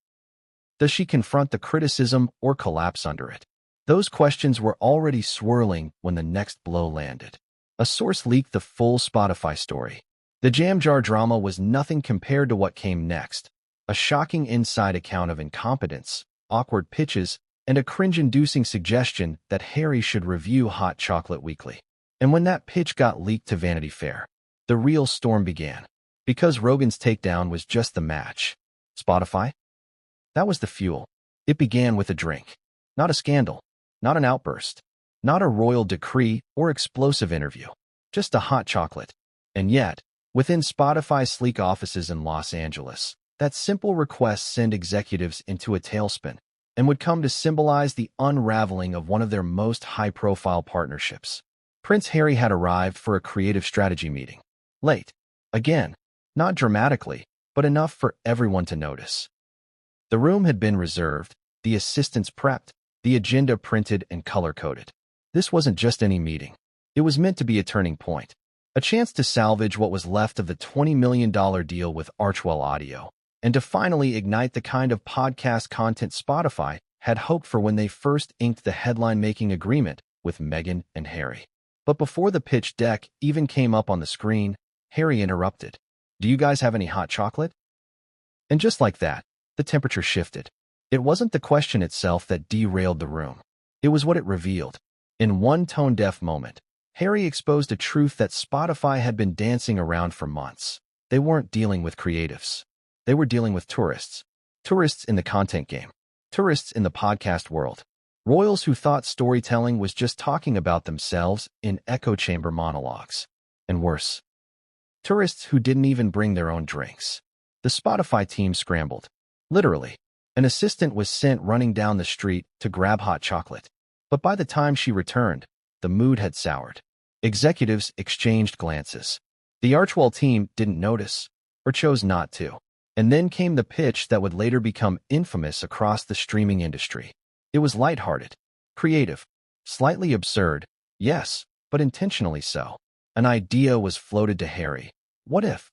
Does she confront the criticism or collapse under it? Those questions were already swirling when the next blow landed. A source leaked the full Spotify story. The jam jar drama was nothing compared to what came next. A shocking inside account of incompetence, awkward pitches, and a cringe-inducing suggestion that Harry should review Hot Chocolate Weekly. And when that pitch got leaked to Vanity Fair, the real storm began. Because Rogan's takedown was just the match. Spotify? That was the fuel. It began with a drink. Not a scandal. Not an outburst. Not a royal decree or explosive interview. Just a hot chocolate. And yet, within Spotify's sleek offices in Los Angeles, that simple request sent executives into a tailspin and would come to symbolize the unraveling of one of their most high-profile partnerships. Prince Harry had arrived for a creative strategy meeting. Late. Again. Not dramatically, but enough for everyone to notice. The room had been reserved, the assistants prepped, the agenda printed and color-coded. This wasn't just any meeting. It was meant to be a turning point. A chance to salvage what was left of the $20 million deal with Archwell Audio, and to finally ignite the kind of podcast content Spotify had hoped for when they first inked the headline-making agreement with Meghan and Harry. But before the pitch deck even came up on the screen, Harry interrupted. "Do you guys have any hot chocolate?" And just like that, the temperature shifted. It wasn't the question itself that derailed the room. It was what it revealed. In one tone-deaf moment, Harry exposed a truth that Spotify had been dancing around for months. They weren't dealing with creatives. They were dealing with tourists. Tourists in the content game. Tourists in the podcast world. Royals who thought storytelling was just talking about themselves in echo chamber monologues. And worse. Tourists who didn't even bring their own drinks. The Spotify team scrambled. Literally. An assistant was sent running down the street to grab hot chocolate. But by the time she returned, the mood had soured. Executives exchanged glances. The Archwell team didn't notice, or chose not to. And then came the pitch that would later become infamous across the streaming industry. It was lighthearted, creative, slightly absurd, yes, but intentionally so. An idea was floated to Harry. What if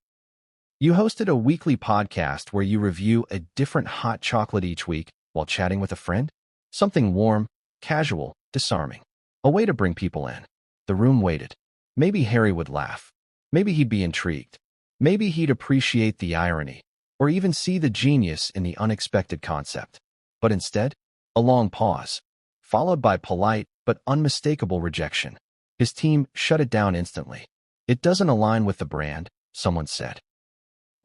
you hosted a weekly podcast where you review a different hot chocolate each week while chatting with a friend? Something warm, casual, disarming. A way to bring people in. The room waited. Maybe Harry would laugh. Maybe he'd be intrigued. Maybe he'd appreciate the irony, or even see the genius in the unexpected concept. But instead, a long pause, followed by polite but unmistakable rejection. His team shut it down instantly. "It doesn't align with the brand," someone said.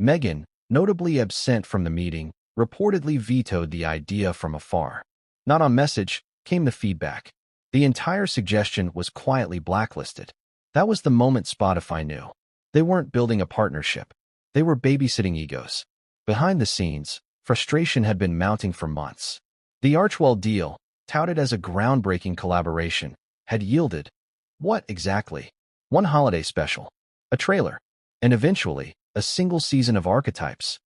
Meghan, notably absent from the meeting, reportedly vetoed the idea from afar. Not on message came the feedback. The entire suggestion was quietly blacklisted. That was the moment Spotify knew. They weren't building a partnership. They were babysitting egos. Behind the scenes, frustration had been mounting for months. The Archwell deal, touted as a groundbreaking collaboration, had yielded what exactly? One holiday special, a trailer, and eventually, a single season of Archetypes.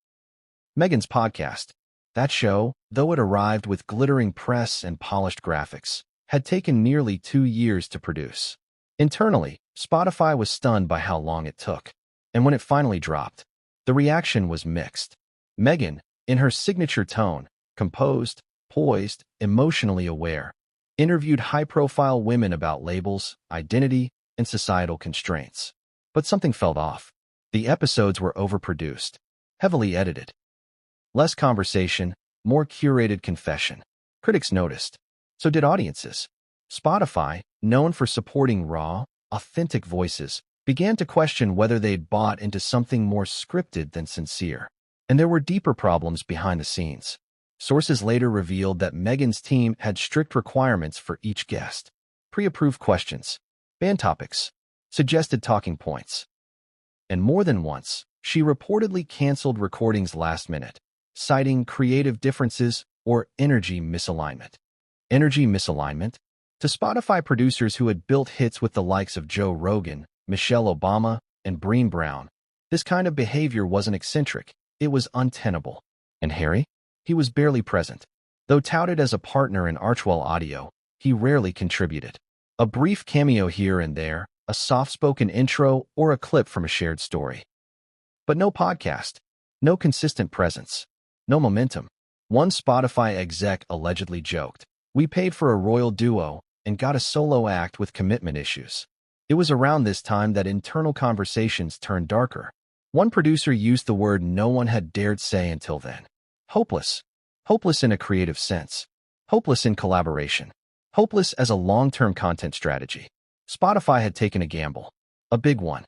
Meghan's podcast. That show, though it arrived with glittering press and polished graphics, had taken nearly 2 years to produce. Internally, Spotify was stunned by how long it took. And when it finally dropped, the reaction was mixed. Meghan, in her signature tone, composed, poised, emotionally aware, interviewed high-profile women about labels, identity, and societal constraints. But something felt off. The episodes were overproduced, heavily edited. Less conversation, more curated confession. Critics noticed. So did audiences. Spotify, known for supporting raw, authentic voices, began to question whether they'd bought into something more scripted than sincere. And there were deeper problems behind the scenes. Sources later revealed that Meghan's team had strict requirements for each guest. Pre-approved questions, banned topics, suggested talking points. And more than once, she reportedly canceled recordings last minute, citing creative differences or energy misalignment. Energy misalignment? To Spotify producers who had built hits with the likes of Joe Rogan, Michelle Obama, and Brené Brown, this kind of behavior wasn't eccentric, it was untenable. And Harry? He was barely present. Though touted as a partner in Archwell Audio, he rarely contributed. A brief cameo here and there, a soft-spoken intro, or a clip from a shared story. But no podcast, no consistent presence, no momentum. One Spotify exec allegedly joked, "We paid for a royal duo and got a solo act with commitment issues." It was around this time that internal conversations turned darker. One producer used the word no one had dared say until then. Hopeless. Hopeless in a creative sense. Hopeless in collaboration. Hopeless as a long-term content strategy. Spotify had taken a gamble. A big one.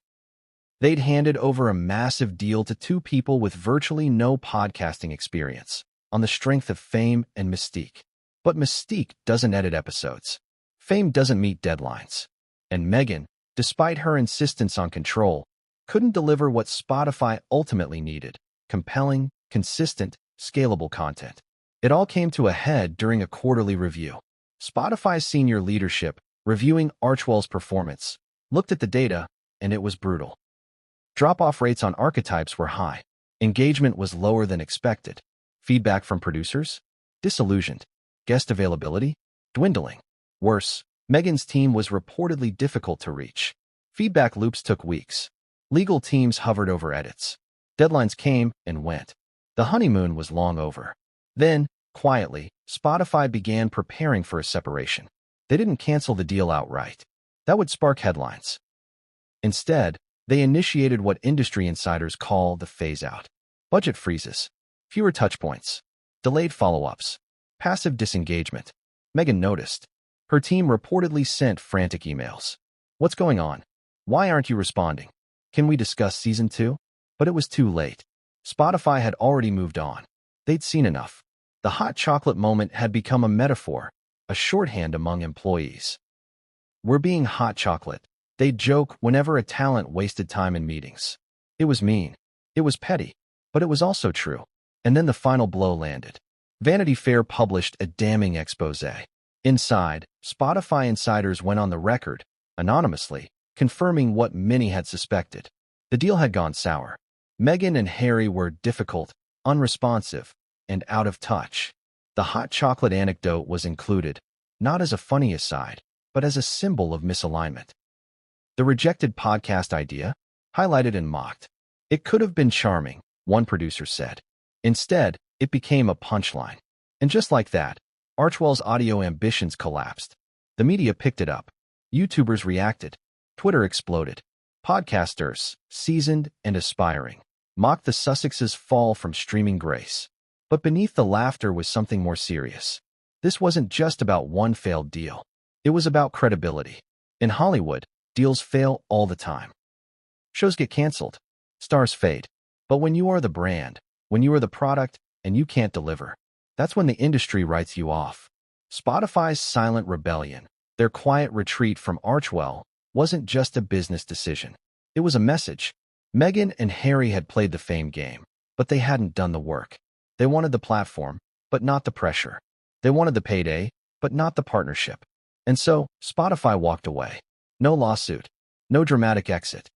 They'd handed over a massive deal to two people with virtually no podcasting experience, on the strength of fame and mystique. But mystique doesn't edit episodes. Fame doesn't meet deadlines. And Meghan, despite her insistence on control, couldn't deliver what Spotify ultimately needed: compelling, consistent, scalable content. It all came to a head during a quarterly review. Spotify's senior leadership, reviewing Archwell's performance, looked at the data, and it was brutal. Drop-off rates on archetypes were high. Engagement was lower than expected. Feedback from producers? Disillusioned. Guest availability? Dwindling. Worse, Meghan's team was reportedly difficult to reach. Feedback loops took weeks. Legal teams hovered over edits. Deadlines came and went. The honeymoon was long over. Then, quietly, Spotify began preparing for a separation. They didn't cancel the deal outright. That would spark headlines. Instead, they initiated what industry insiders call the phase-out. Budget freezes, fewer touchpoints, delayed follow-ups, passive disengagement. Meghan noticed. Her team reportedly sent frantic emails. What's going on? Why aren't you responding? Can we discuss season 2? But it was too late. Spotify had already moved on. They'd seen enough. The hot chocolate moment had become a metaphor, a shorthand among employees. We're being hot chocolate. They'd joke whenever a talent wasted time in meetings. It was mean. It was petty. But it was also true. And then the final blow landed. Vanity Fair published a damning expose. Inside, Spotify insiders went on the record, anonymously, confirming what many had suspected. The deal had gone sour. Meghan and Harry were difficult, unresponsive, and out of touch. The hot chocolate anecdote was included, not as a funny aside, but as a symbol of misalignment. The rejected podcast idea, highlighted and mocked. It could have been charming, one producer said. Instead, it became a punchline. And just like that, Archwell's audio ambitions collapsed. The media picked it up. YouTubers reacted. Twitter exploded. Podcasters, seasoned and aspiring, mocked the Sussexes' fall from streaming grace. But beneath the laughter was something more serious. This wasn't just about one failed deal. It was about credibility. In Hollywood, deals fail all the time. Shows get canceled. Stars fade. But when you are the brand, when you are the product, and you can't deliver, that's when the industry writes you off. Spotify's silent rebellion, their quiet retreat from Archwell, wasn't just a business decision. It was a message. Meghan and Harry had played the fame game, but they hadn't done the work. They wanted the platform, but not the pressure. They wanted the payday, but not the partnership. And so, Spotify walked away. No lawsuit. No dramatic exit.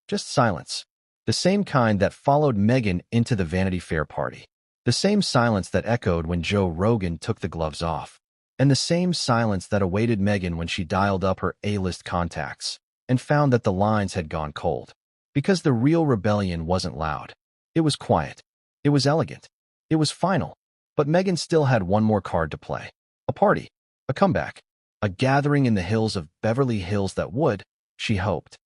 Just silence. The same kind that followed Meghan into the Vanity Fair party. The same silence that echoed when Joe Rogan took the gloves off. And the same silence that awaited Meghan when she dialed up her A-list contacts and found that the lines had gone cold. Because the real rebellion wasn't loud. It was quiet. It was elegant. It was final. But Meghan still had one more card to play. A party. A comeback. A gathering in the hills of Beverly Hills that would, she hoped,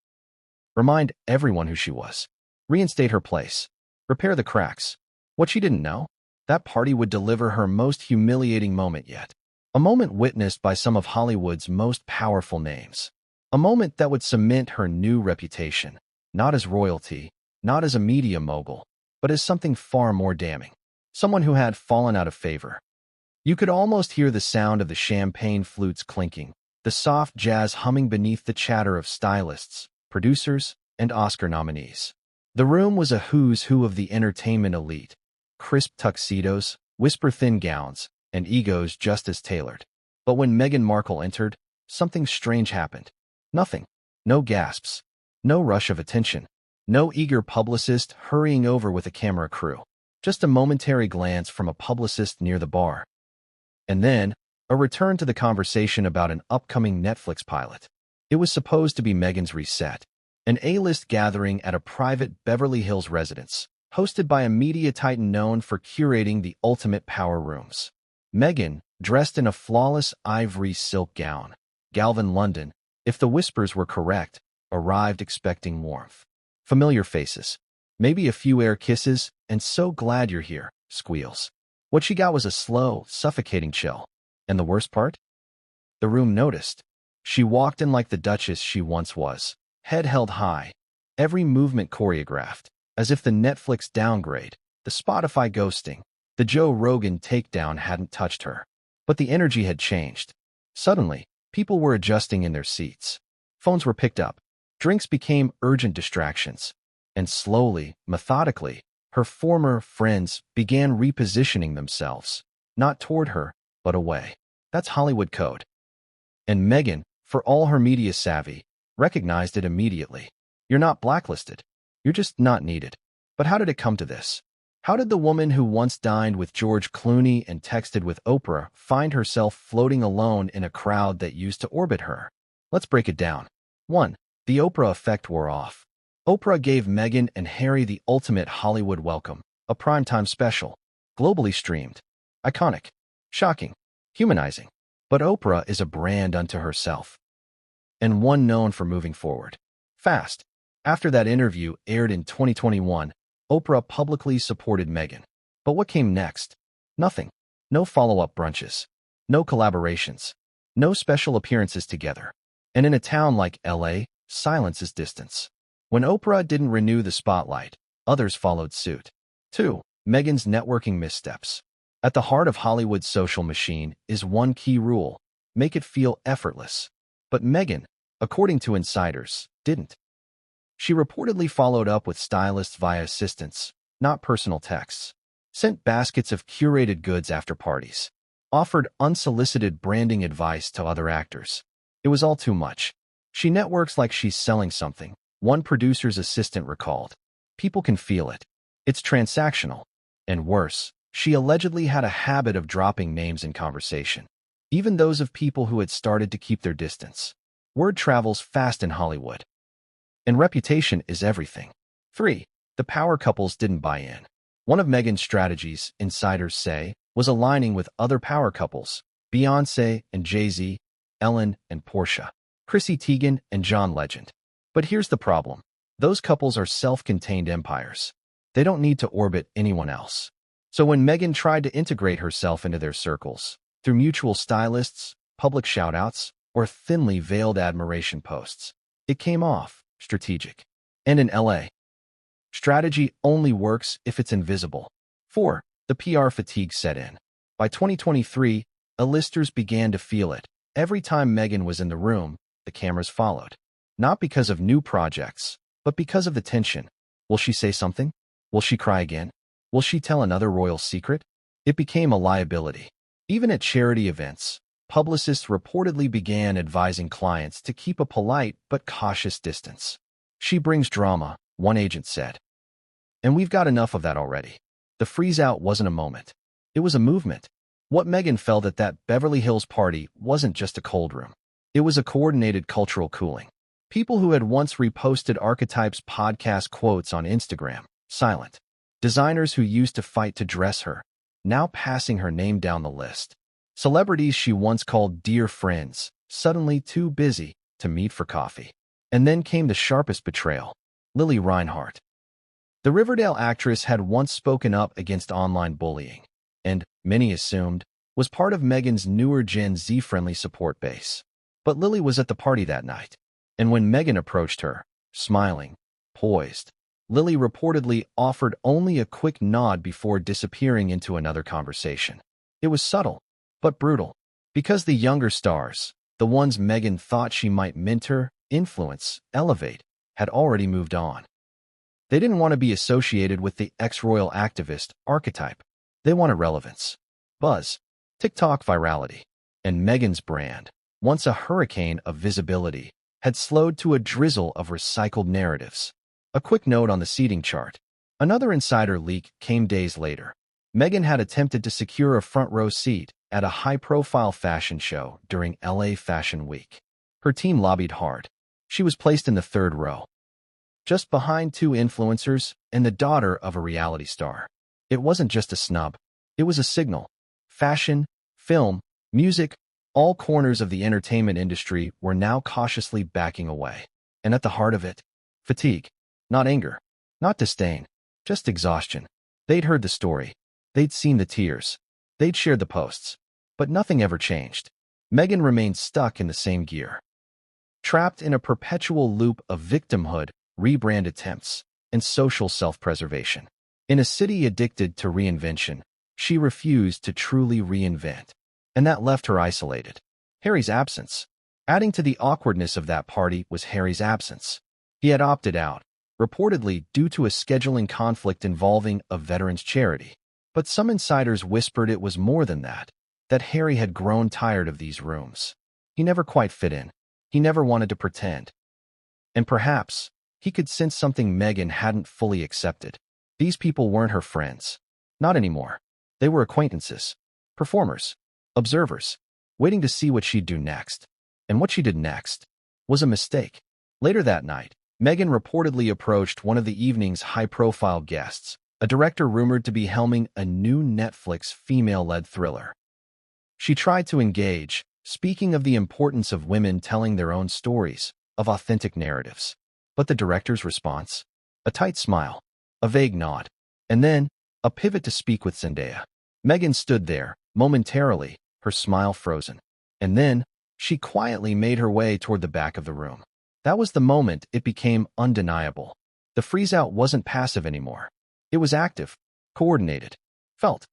remind everyone who she was. Reinstate her place. Repair the cracks. What she didn't know? That party would deliver her most humiliating moment yet. A moment witnessed by some of Hollywood's most powerful names. A moment that would cement her new reputation, not as royalty, not as a media mogul, but as something far more damning. Someone who had fallen out of favor. You could almost hear the sound of the champagne flutes clinking, the soft jazz humming beneath the chatter of stylists, producers, and Oscar nominees. The room was a who's who of the entertainment elite. Crisp tuxedos, whisper-thin gowns, and egos just as tailored. But when Meghan Markle entered, something strange happened. Nothing. No gasps. No rush of attention. No eager publicist hurrying over with a camera crew. Just a momentary glance from a publicist near the bar. And then, a return to the conversation about an upcoming Netflix pilot. It was supposed to be Meghan's reset. An A-list gathering at a private Beverly Hills residence, hosted by a media titan known for curating the ultimate power rooms. Meghan, dressed in a flawless ivory silk gown. Galvin London, if the whispers were correct, arrived expecting warmth. Familiar faces. Maybe a few air kisses, and so glad you're here, squeals. What she got was a slow, suffocating chill. And the worst part? The room noticed. She walked in like the Duchess she once was, head held high, every movement choreographed, as if the Netflix downgrade, the Spotify ghosting, the Joe Rogan takedown hadn't touched her. But the energy had changed. Suddenly, people were adjusting in their seats. Phones were picked up. Drinks became urgent distractions. And slowly, methodically, her former friends began repositioning themselves, not toward her, but away. That's Hollywood code. And Meghan, for all her media savvy, recognized it immediately. You're not blacklisted. You're just not needed. But how did it come to this? How did the woman who once dined with George Clooney and texted with Oprah find herself floating alone in a crowd that used to orbit her? Let's break it down. 1. The Oprah effect wore off. Oprah gave Meghan and Harry the ultimate Hollywood welcome, a primetime special, globally streamed. Iconic, shocking, humanizing. But Oprah is a brand unto herself, and one known for moving forward fast. After that interview aired in 2021, Oprah publicly supported Meghan. But what came next? Nothing. No follow-up brunches. No collaborations. No special appearances together. And in a town like LA, silence is distance. When Oprah didn't renew the spotlight, others followed suit. 2. Meghan's networking missteps. At the heart of Hollywood's social machine is one key rule: make it feel effortless. But Meghan, according to insiders, didn't. She reportedly followed up with stylists via assistants, not personal texts, sent baskets of curated goods after parties, offered unsolicited branding advice to other actors. It was all too much. She networks like she's selling something, one producer's assistant recalled. People can feel it. It's transactional. And worse, she allegedly had a habit of dropping names in conversation, even those of people who had started to keep their distance. Word travels fast in Hollywood. And reputation is everything. 3. The power couples didn't buy in. One of Meghan's strategies, insiders say, was aligning with other power couples, Beyoncé and Jay-Z, Ellen and Portia, Chrissy Teigen and John Legend. But here's the problem. Those couples are self-contained empires. They don't need to orbit anyone else. So when Meghan tried to integrate herself into their circles, through mutual stylists, public shout-outs, or thinly veiled admiration posts, it came off strategic. And in LA, strategy only works if it's invisible. 4. The PR fatigue set in. By 2023, A-listers began to feel it. Every time Meghan was in the room, the cameras followed. Not because of new projects, but because of the tension. Will she say something? Will she cry again? Will she tell another royal secret? It became a liability. Even at charity events, publicists reportedly began advising clients to keep a polite but cautious distance. She brings drama, one agent said. And we've got enough of that already. The freeze-out wasn't a moment. It was a movement. What Meghan felt at that Beverly Hills party wasn't just a cold room. It was a coordinated cultural cooling. People who had once reposted Archetype's podcast quotes on Instagram, silent. Designers who used to fight to dress her, now passing her name down the list. Celebrities she once called dear friends, suddenly too busy to meet for coffee. And then came the sharpest betrayal. Lily Reinhart. The Riverdale actress had once spoken up against online bullying, and, many assumed, was part of Meghan's newer Gen Z-friendly support base. But Lily was at the party that night, and when Meghan approached her, smiling, poised, Lily reportedly offered only a quick nod before disappearing into another conversation. It was subtle, but brutal, because the younger stars, the ones Meghan thought she might mentor, influence, elevate, had already moved on. They didn't want to be associated with the ex-royal activist archetype. They wanted relevance, buzz, TikTok virality, and Meghan's brand, once a hurricane of visibility, had slowed to a drizzle of recycled narratives. A quick note on the seating chart. Another insider leak came days later. Meghan had attempted to secure a front-row seat at a high-profile fashion show during LA Fashion Week. Her team lobbied hard. She was placed in the third row, just behind two influencers and the daughter of a reality star. It wasn't just a snub. It was a signal. Fashion, film, music, all corners of the entertainment industry were now cautiously backing away. And at the heart of it, fatigue. Not anger, not disdain, Just exhaustion. They'd heard the story. They'd seen the tears. They'd shared the posts. But nothing ever changed. Meghan remained stuck in the same gear. Trapped in a perpetual loop of victimhood, rebrand attempts, and social self-preservation. In a city addicted to reinvention, she refused to truly reinvent. And that left her isolated. Harry's absence. Adding to the awkwardness of that party was Harry's absence. He had opted out, reportedly due to a scheduling conflict involving a veterans charity. But some insiders whispered it was more than that Harry had grown tired of these rooms. He never quite fit in. He never wanted to pretend. And perhaps, he could sense something Meghan hadn't fully accepted. These people weren't her friends. Not anymore. They were acquaintances, performers, observers, waiting to see what she'd do next. And what she did next was a mistake. Later that night, Meghan reportedly approached one of the evening's high-profile guests, a director rumored to be helming a new Netflix female-led thriller. She tried to engage, speaking of the importance of women telling their own stories, of authentic narratives. But the director's response? A tight smile, a vague nod, and then a pivot to speak with Zendaya. Meghan stood there, momentarily, her smile frozen. And then, she quietly made her way toward the back of the room. That was the moment it became undeniable. The freeze-out wasn't passive anymore. It was active, coordinated, felt.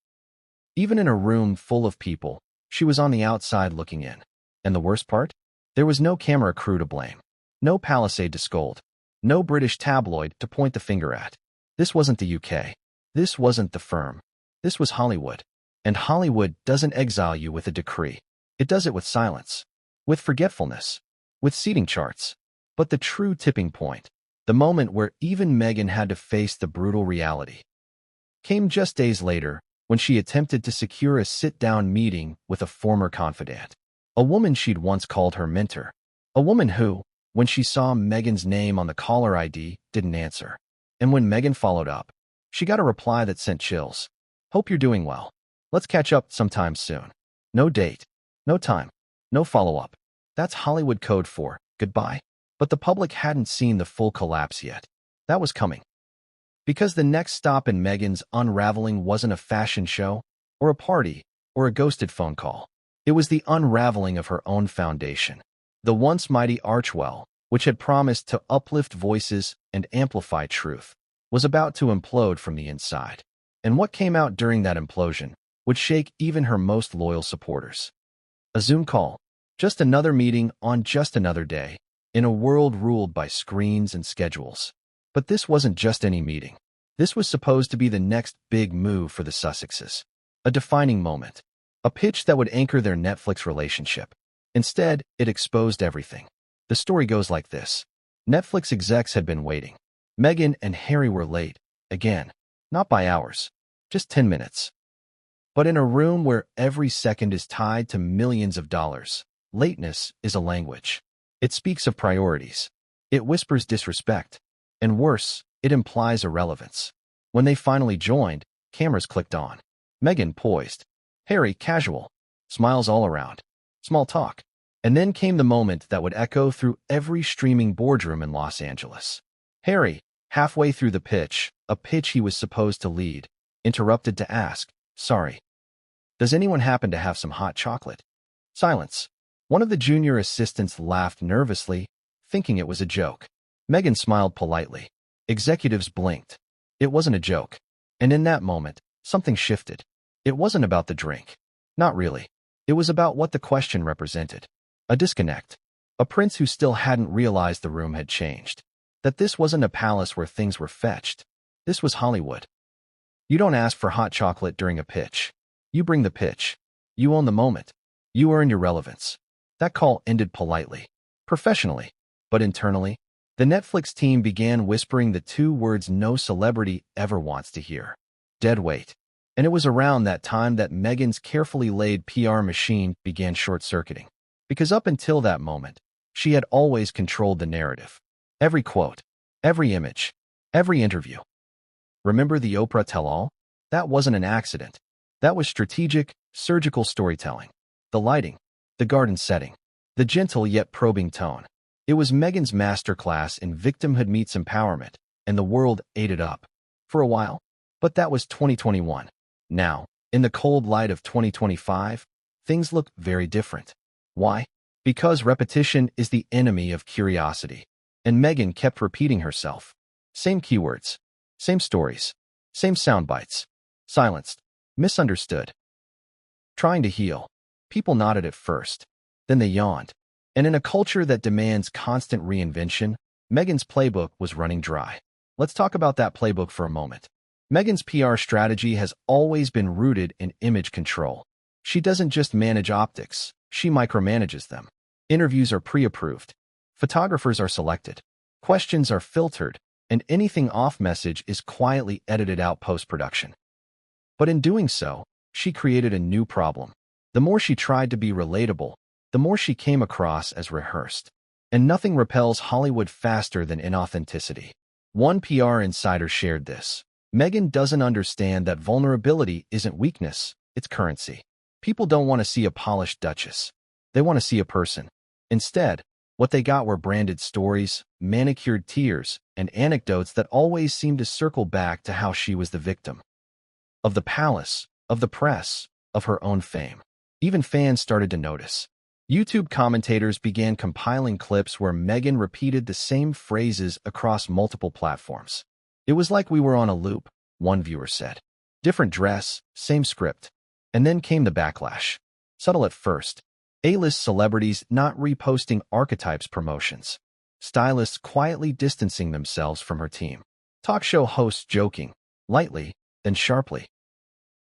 Even in a room full of people, she was on the outside looking in. And the worst part? There was no camera crew to blame. No Palisade to scold. No British tabloid to point the finger at. This wasn't the UK. This wasn't the firm. This was Hollywood. And Hollywood doesn't exile you with a decree. It does it with silence. With forgetfulness. With seating charts. But the true tipping point, the moment where even Meghan had to face the brutal reality, came just days later when she attempted to secure a sit-down meeting with a former confidant. A woman she'd once called her mentor. A woman who, when she saw Meghan's name on the caller ID, didn't answer. And when Meghan followed up, she got a reply that sent chills. Hope you're doing well. Let's catch up sometime soon. No date. No time. No follow-up. That's Hollywood code for goodbye. But the public hadn't seen the full collapse yet. That was coming. Because the next stop in Meghan's unraveling wasn't a fashion show, or a party, or a ghosted phone call. It was the unraveling of her own foundation. The once mighty Archwell, which had promised to uplift voices and amplify truth, was about to implode from the inside. And what came out during that implosion would shake even her most loyal supporters. A Zoom call. Just another meeting on just another day, in a world ruled by screens and schedules. But this wasn't just any meeting. This was supposed to be the next big move for the Sussexes. A defining moment. A pitch that would anchor their Netflix relationship. Instead, it exposed everything. The story goes like this. Netflix execs had been waiting. Meghan and Harry were late. Again. Not by hours. Just 10 minutes. But in a room where every second is tied to millions of dollars, lateness is a language. It speaks of priorities. It whispers disrespect. And worse, it implies irrelevance. When they finally joined, cameras clicked on. Meghan poised. Harry casual. Smiles all around. Small talk. And then came the moment that would echo through every streaming boardroom in Los Angeles. Harry, halfway through the pitch, a pitch he was supposed to lead, interrupted to ask, "Sorry. Does anyone happen to have some hot chocolate?" Silence. One of the junior assistants laughed nervously, thinking it was a joke. Meghan smiled politely. Executives blinked. It wasn't a joke. And in that moment, something shifted. It wasn't about the drink. Not really. It was about what the question represented. A disconnect. A prince who still hadn't realized the room had changed. That this wasn't a palace where things were fetched. This was Hollywood. You don't ask for hot chocolate during a pitch. You bring the pitch. You own the moment. You earn your relevance. That call ended politely, professionally, but internally, the Netflix team began whispering the two words no celebrity ever wants to hear. Dead weight. And it was around that time that Meghan's carefully laid PR machine began short-circuiting. Because up until that moment, she had always controlled the narrative. Every quote, every image, every interview. Remember the Oprah tell-all? That wasn't an accident. That was strategic, surgical storytelling. The lighting. The garden setting. The gentle yet probing tone. It was Meghan's masterclass in victimhood meets empowerment, and the world ate it up. For a while. But that was 2021. Now, in the cold light of 2025, things look very different. Why? Because repetition is the enemy of curiosity. And Meghan kept repeating herself. Same keywords, same stories, same sound bites. Silenced, misunderstood. Trying to heal. People nodded at first. Then they yawned. And in a culture that demands constant reinvention, Meghan's playbook was running dry. Let's talk about that playbook for a moment. Meghan's PR strategy has always been rooted in image control. She doesn't just manage optics, she micromanages them. Interviews are pre-approved. Photographers are selected. Questions are filtered, and anything off-message is quietly edited out post-production. But in doing so, she created a new problem. The more she tried to be relatable, the more she came across as rehearsed. And nothing repels Hollywood faster than inauthenticity. One PR insider shared this. Meghan doesn't understand that vulnerability isn't weakness, it's currency. People don't want to see a polished duchess. They want to see a person. Instead, what they got were branded stories, manicured tears, and anecdotes that always seemed to circle back to how she was the victim. Of the palace, of the press, of her own fame. Even fans started to notice. YouTube commentators began compiling clips where Meghan repeated the same phrases across multiple platforms. It was like we were on a loop, one viewer said. Different dress, same script. And then came the backlash. Subtle at first. A-list celebrities not reposting archetypes promotions. Stylists quietly distancing themselves from her team. Talk show hosts joking, lightly, then sharply.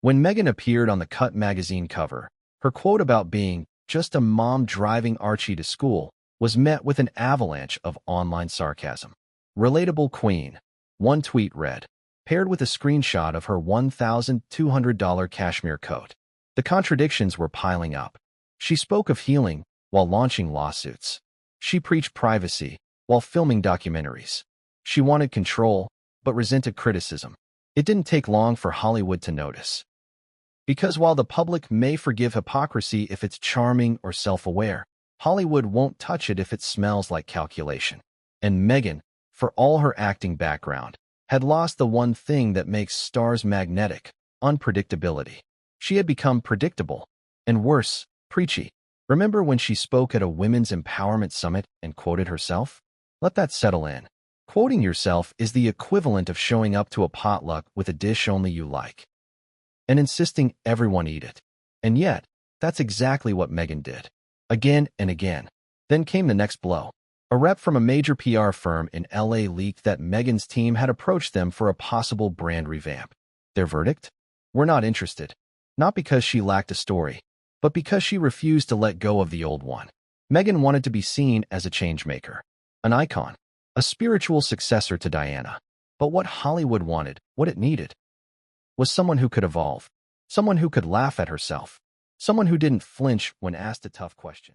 When Meghan appeared on the Cut magazine cover, her quote about being just a mom driving Archie to school was met with an avalanche of online sarcasm. Relatable queen, one tweet read, paired with a screenshot of her $1,200 cashmere coat. The contradictions were piling up. She spoke of healing while launching lawsuits. She preached privacy while filming documentaries. She wanted control, but resented criticism. It didn't take long for Hollywood to notice. Because while the public may forgive hypocrisy if it's charming or self-aware, Hollywood won't touch it if it smells like calculation. And Meghan, for all her acting background, had lost the one thing that makes stars magnetic: unpredictability. She had become predictable, and worse, preachy. Remember when she spoke at a women's empowerment summit and quoted herself? Let that settle in. Quoting yourself is the equivalent of showing up to a potluck with a dish only you like and insisting everyone eat it. And yet, that's exactly what Meghan did. Again and again. Then came the next blow. A rep from a major PR firm in LA leaked that Meghan's team had approached them for a possible brand revamp. Their verdict? We're not interested. Not because she lacked a story, but because she refused to let go of the old one. Meghan wanted to be seen as a changemaker, an icon, a spiritual successor to Diana. But what Hollywood wanted, what it needed, was someone who could evolve, someone who could laugh at herself, someone who didn't flinch when asked a tough question.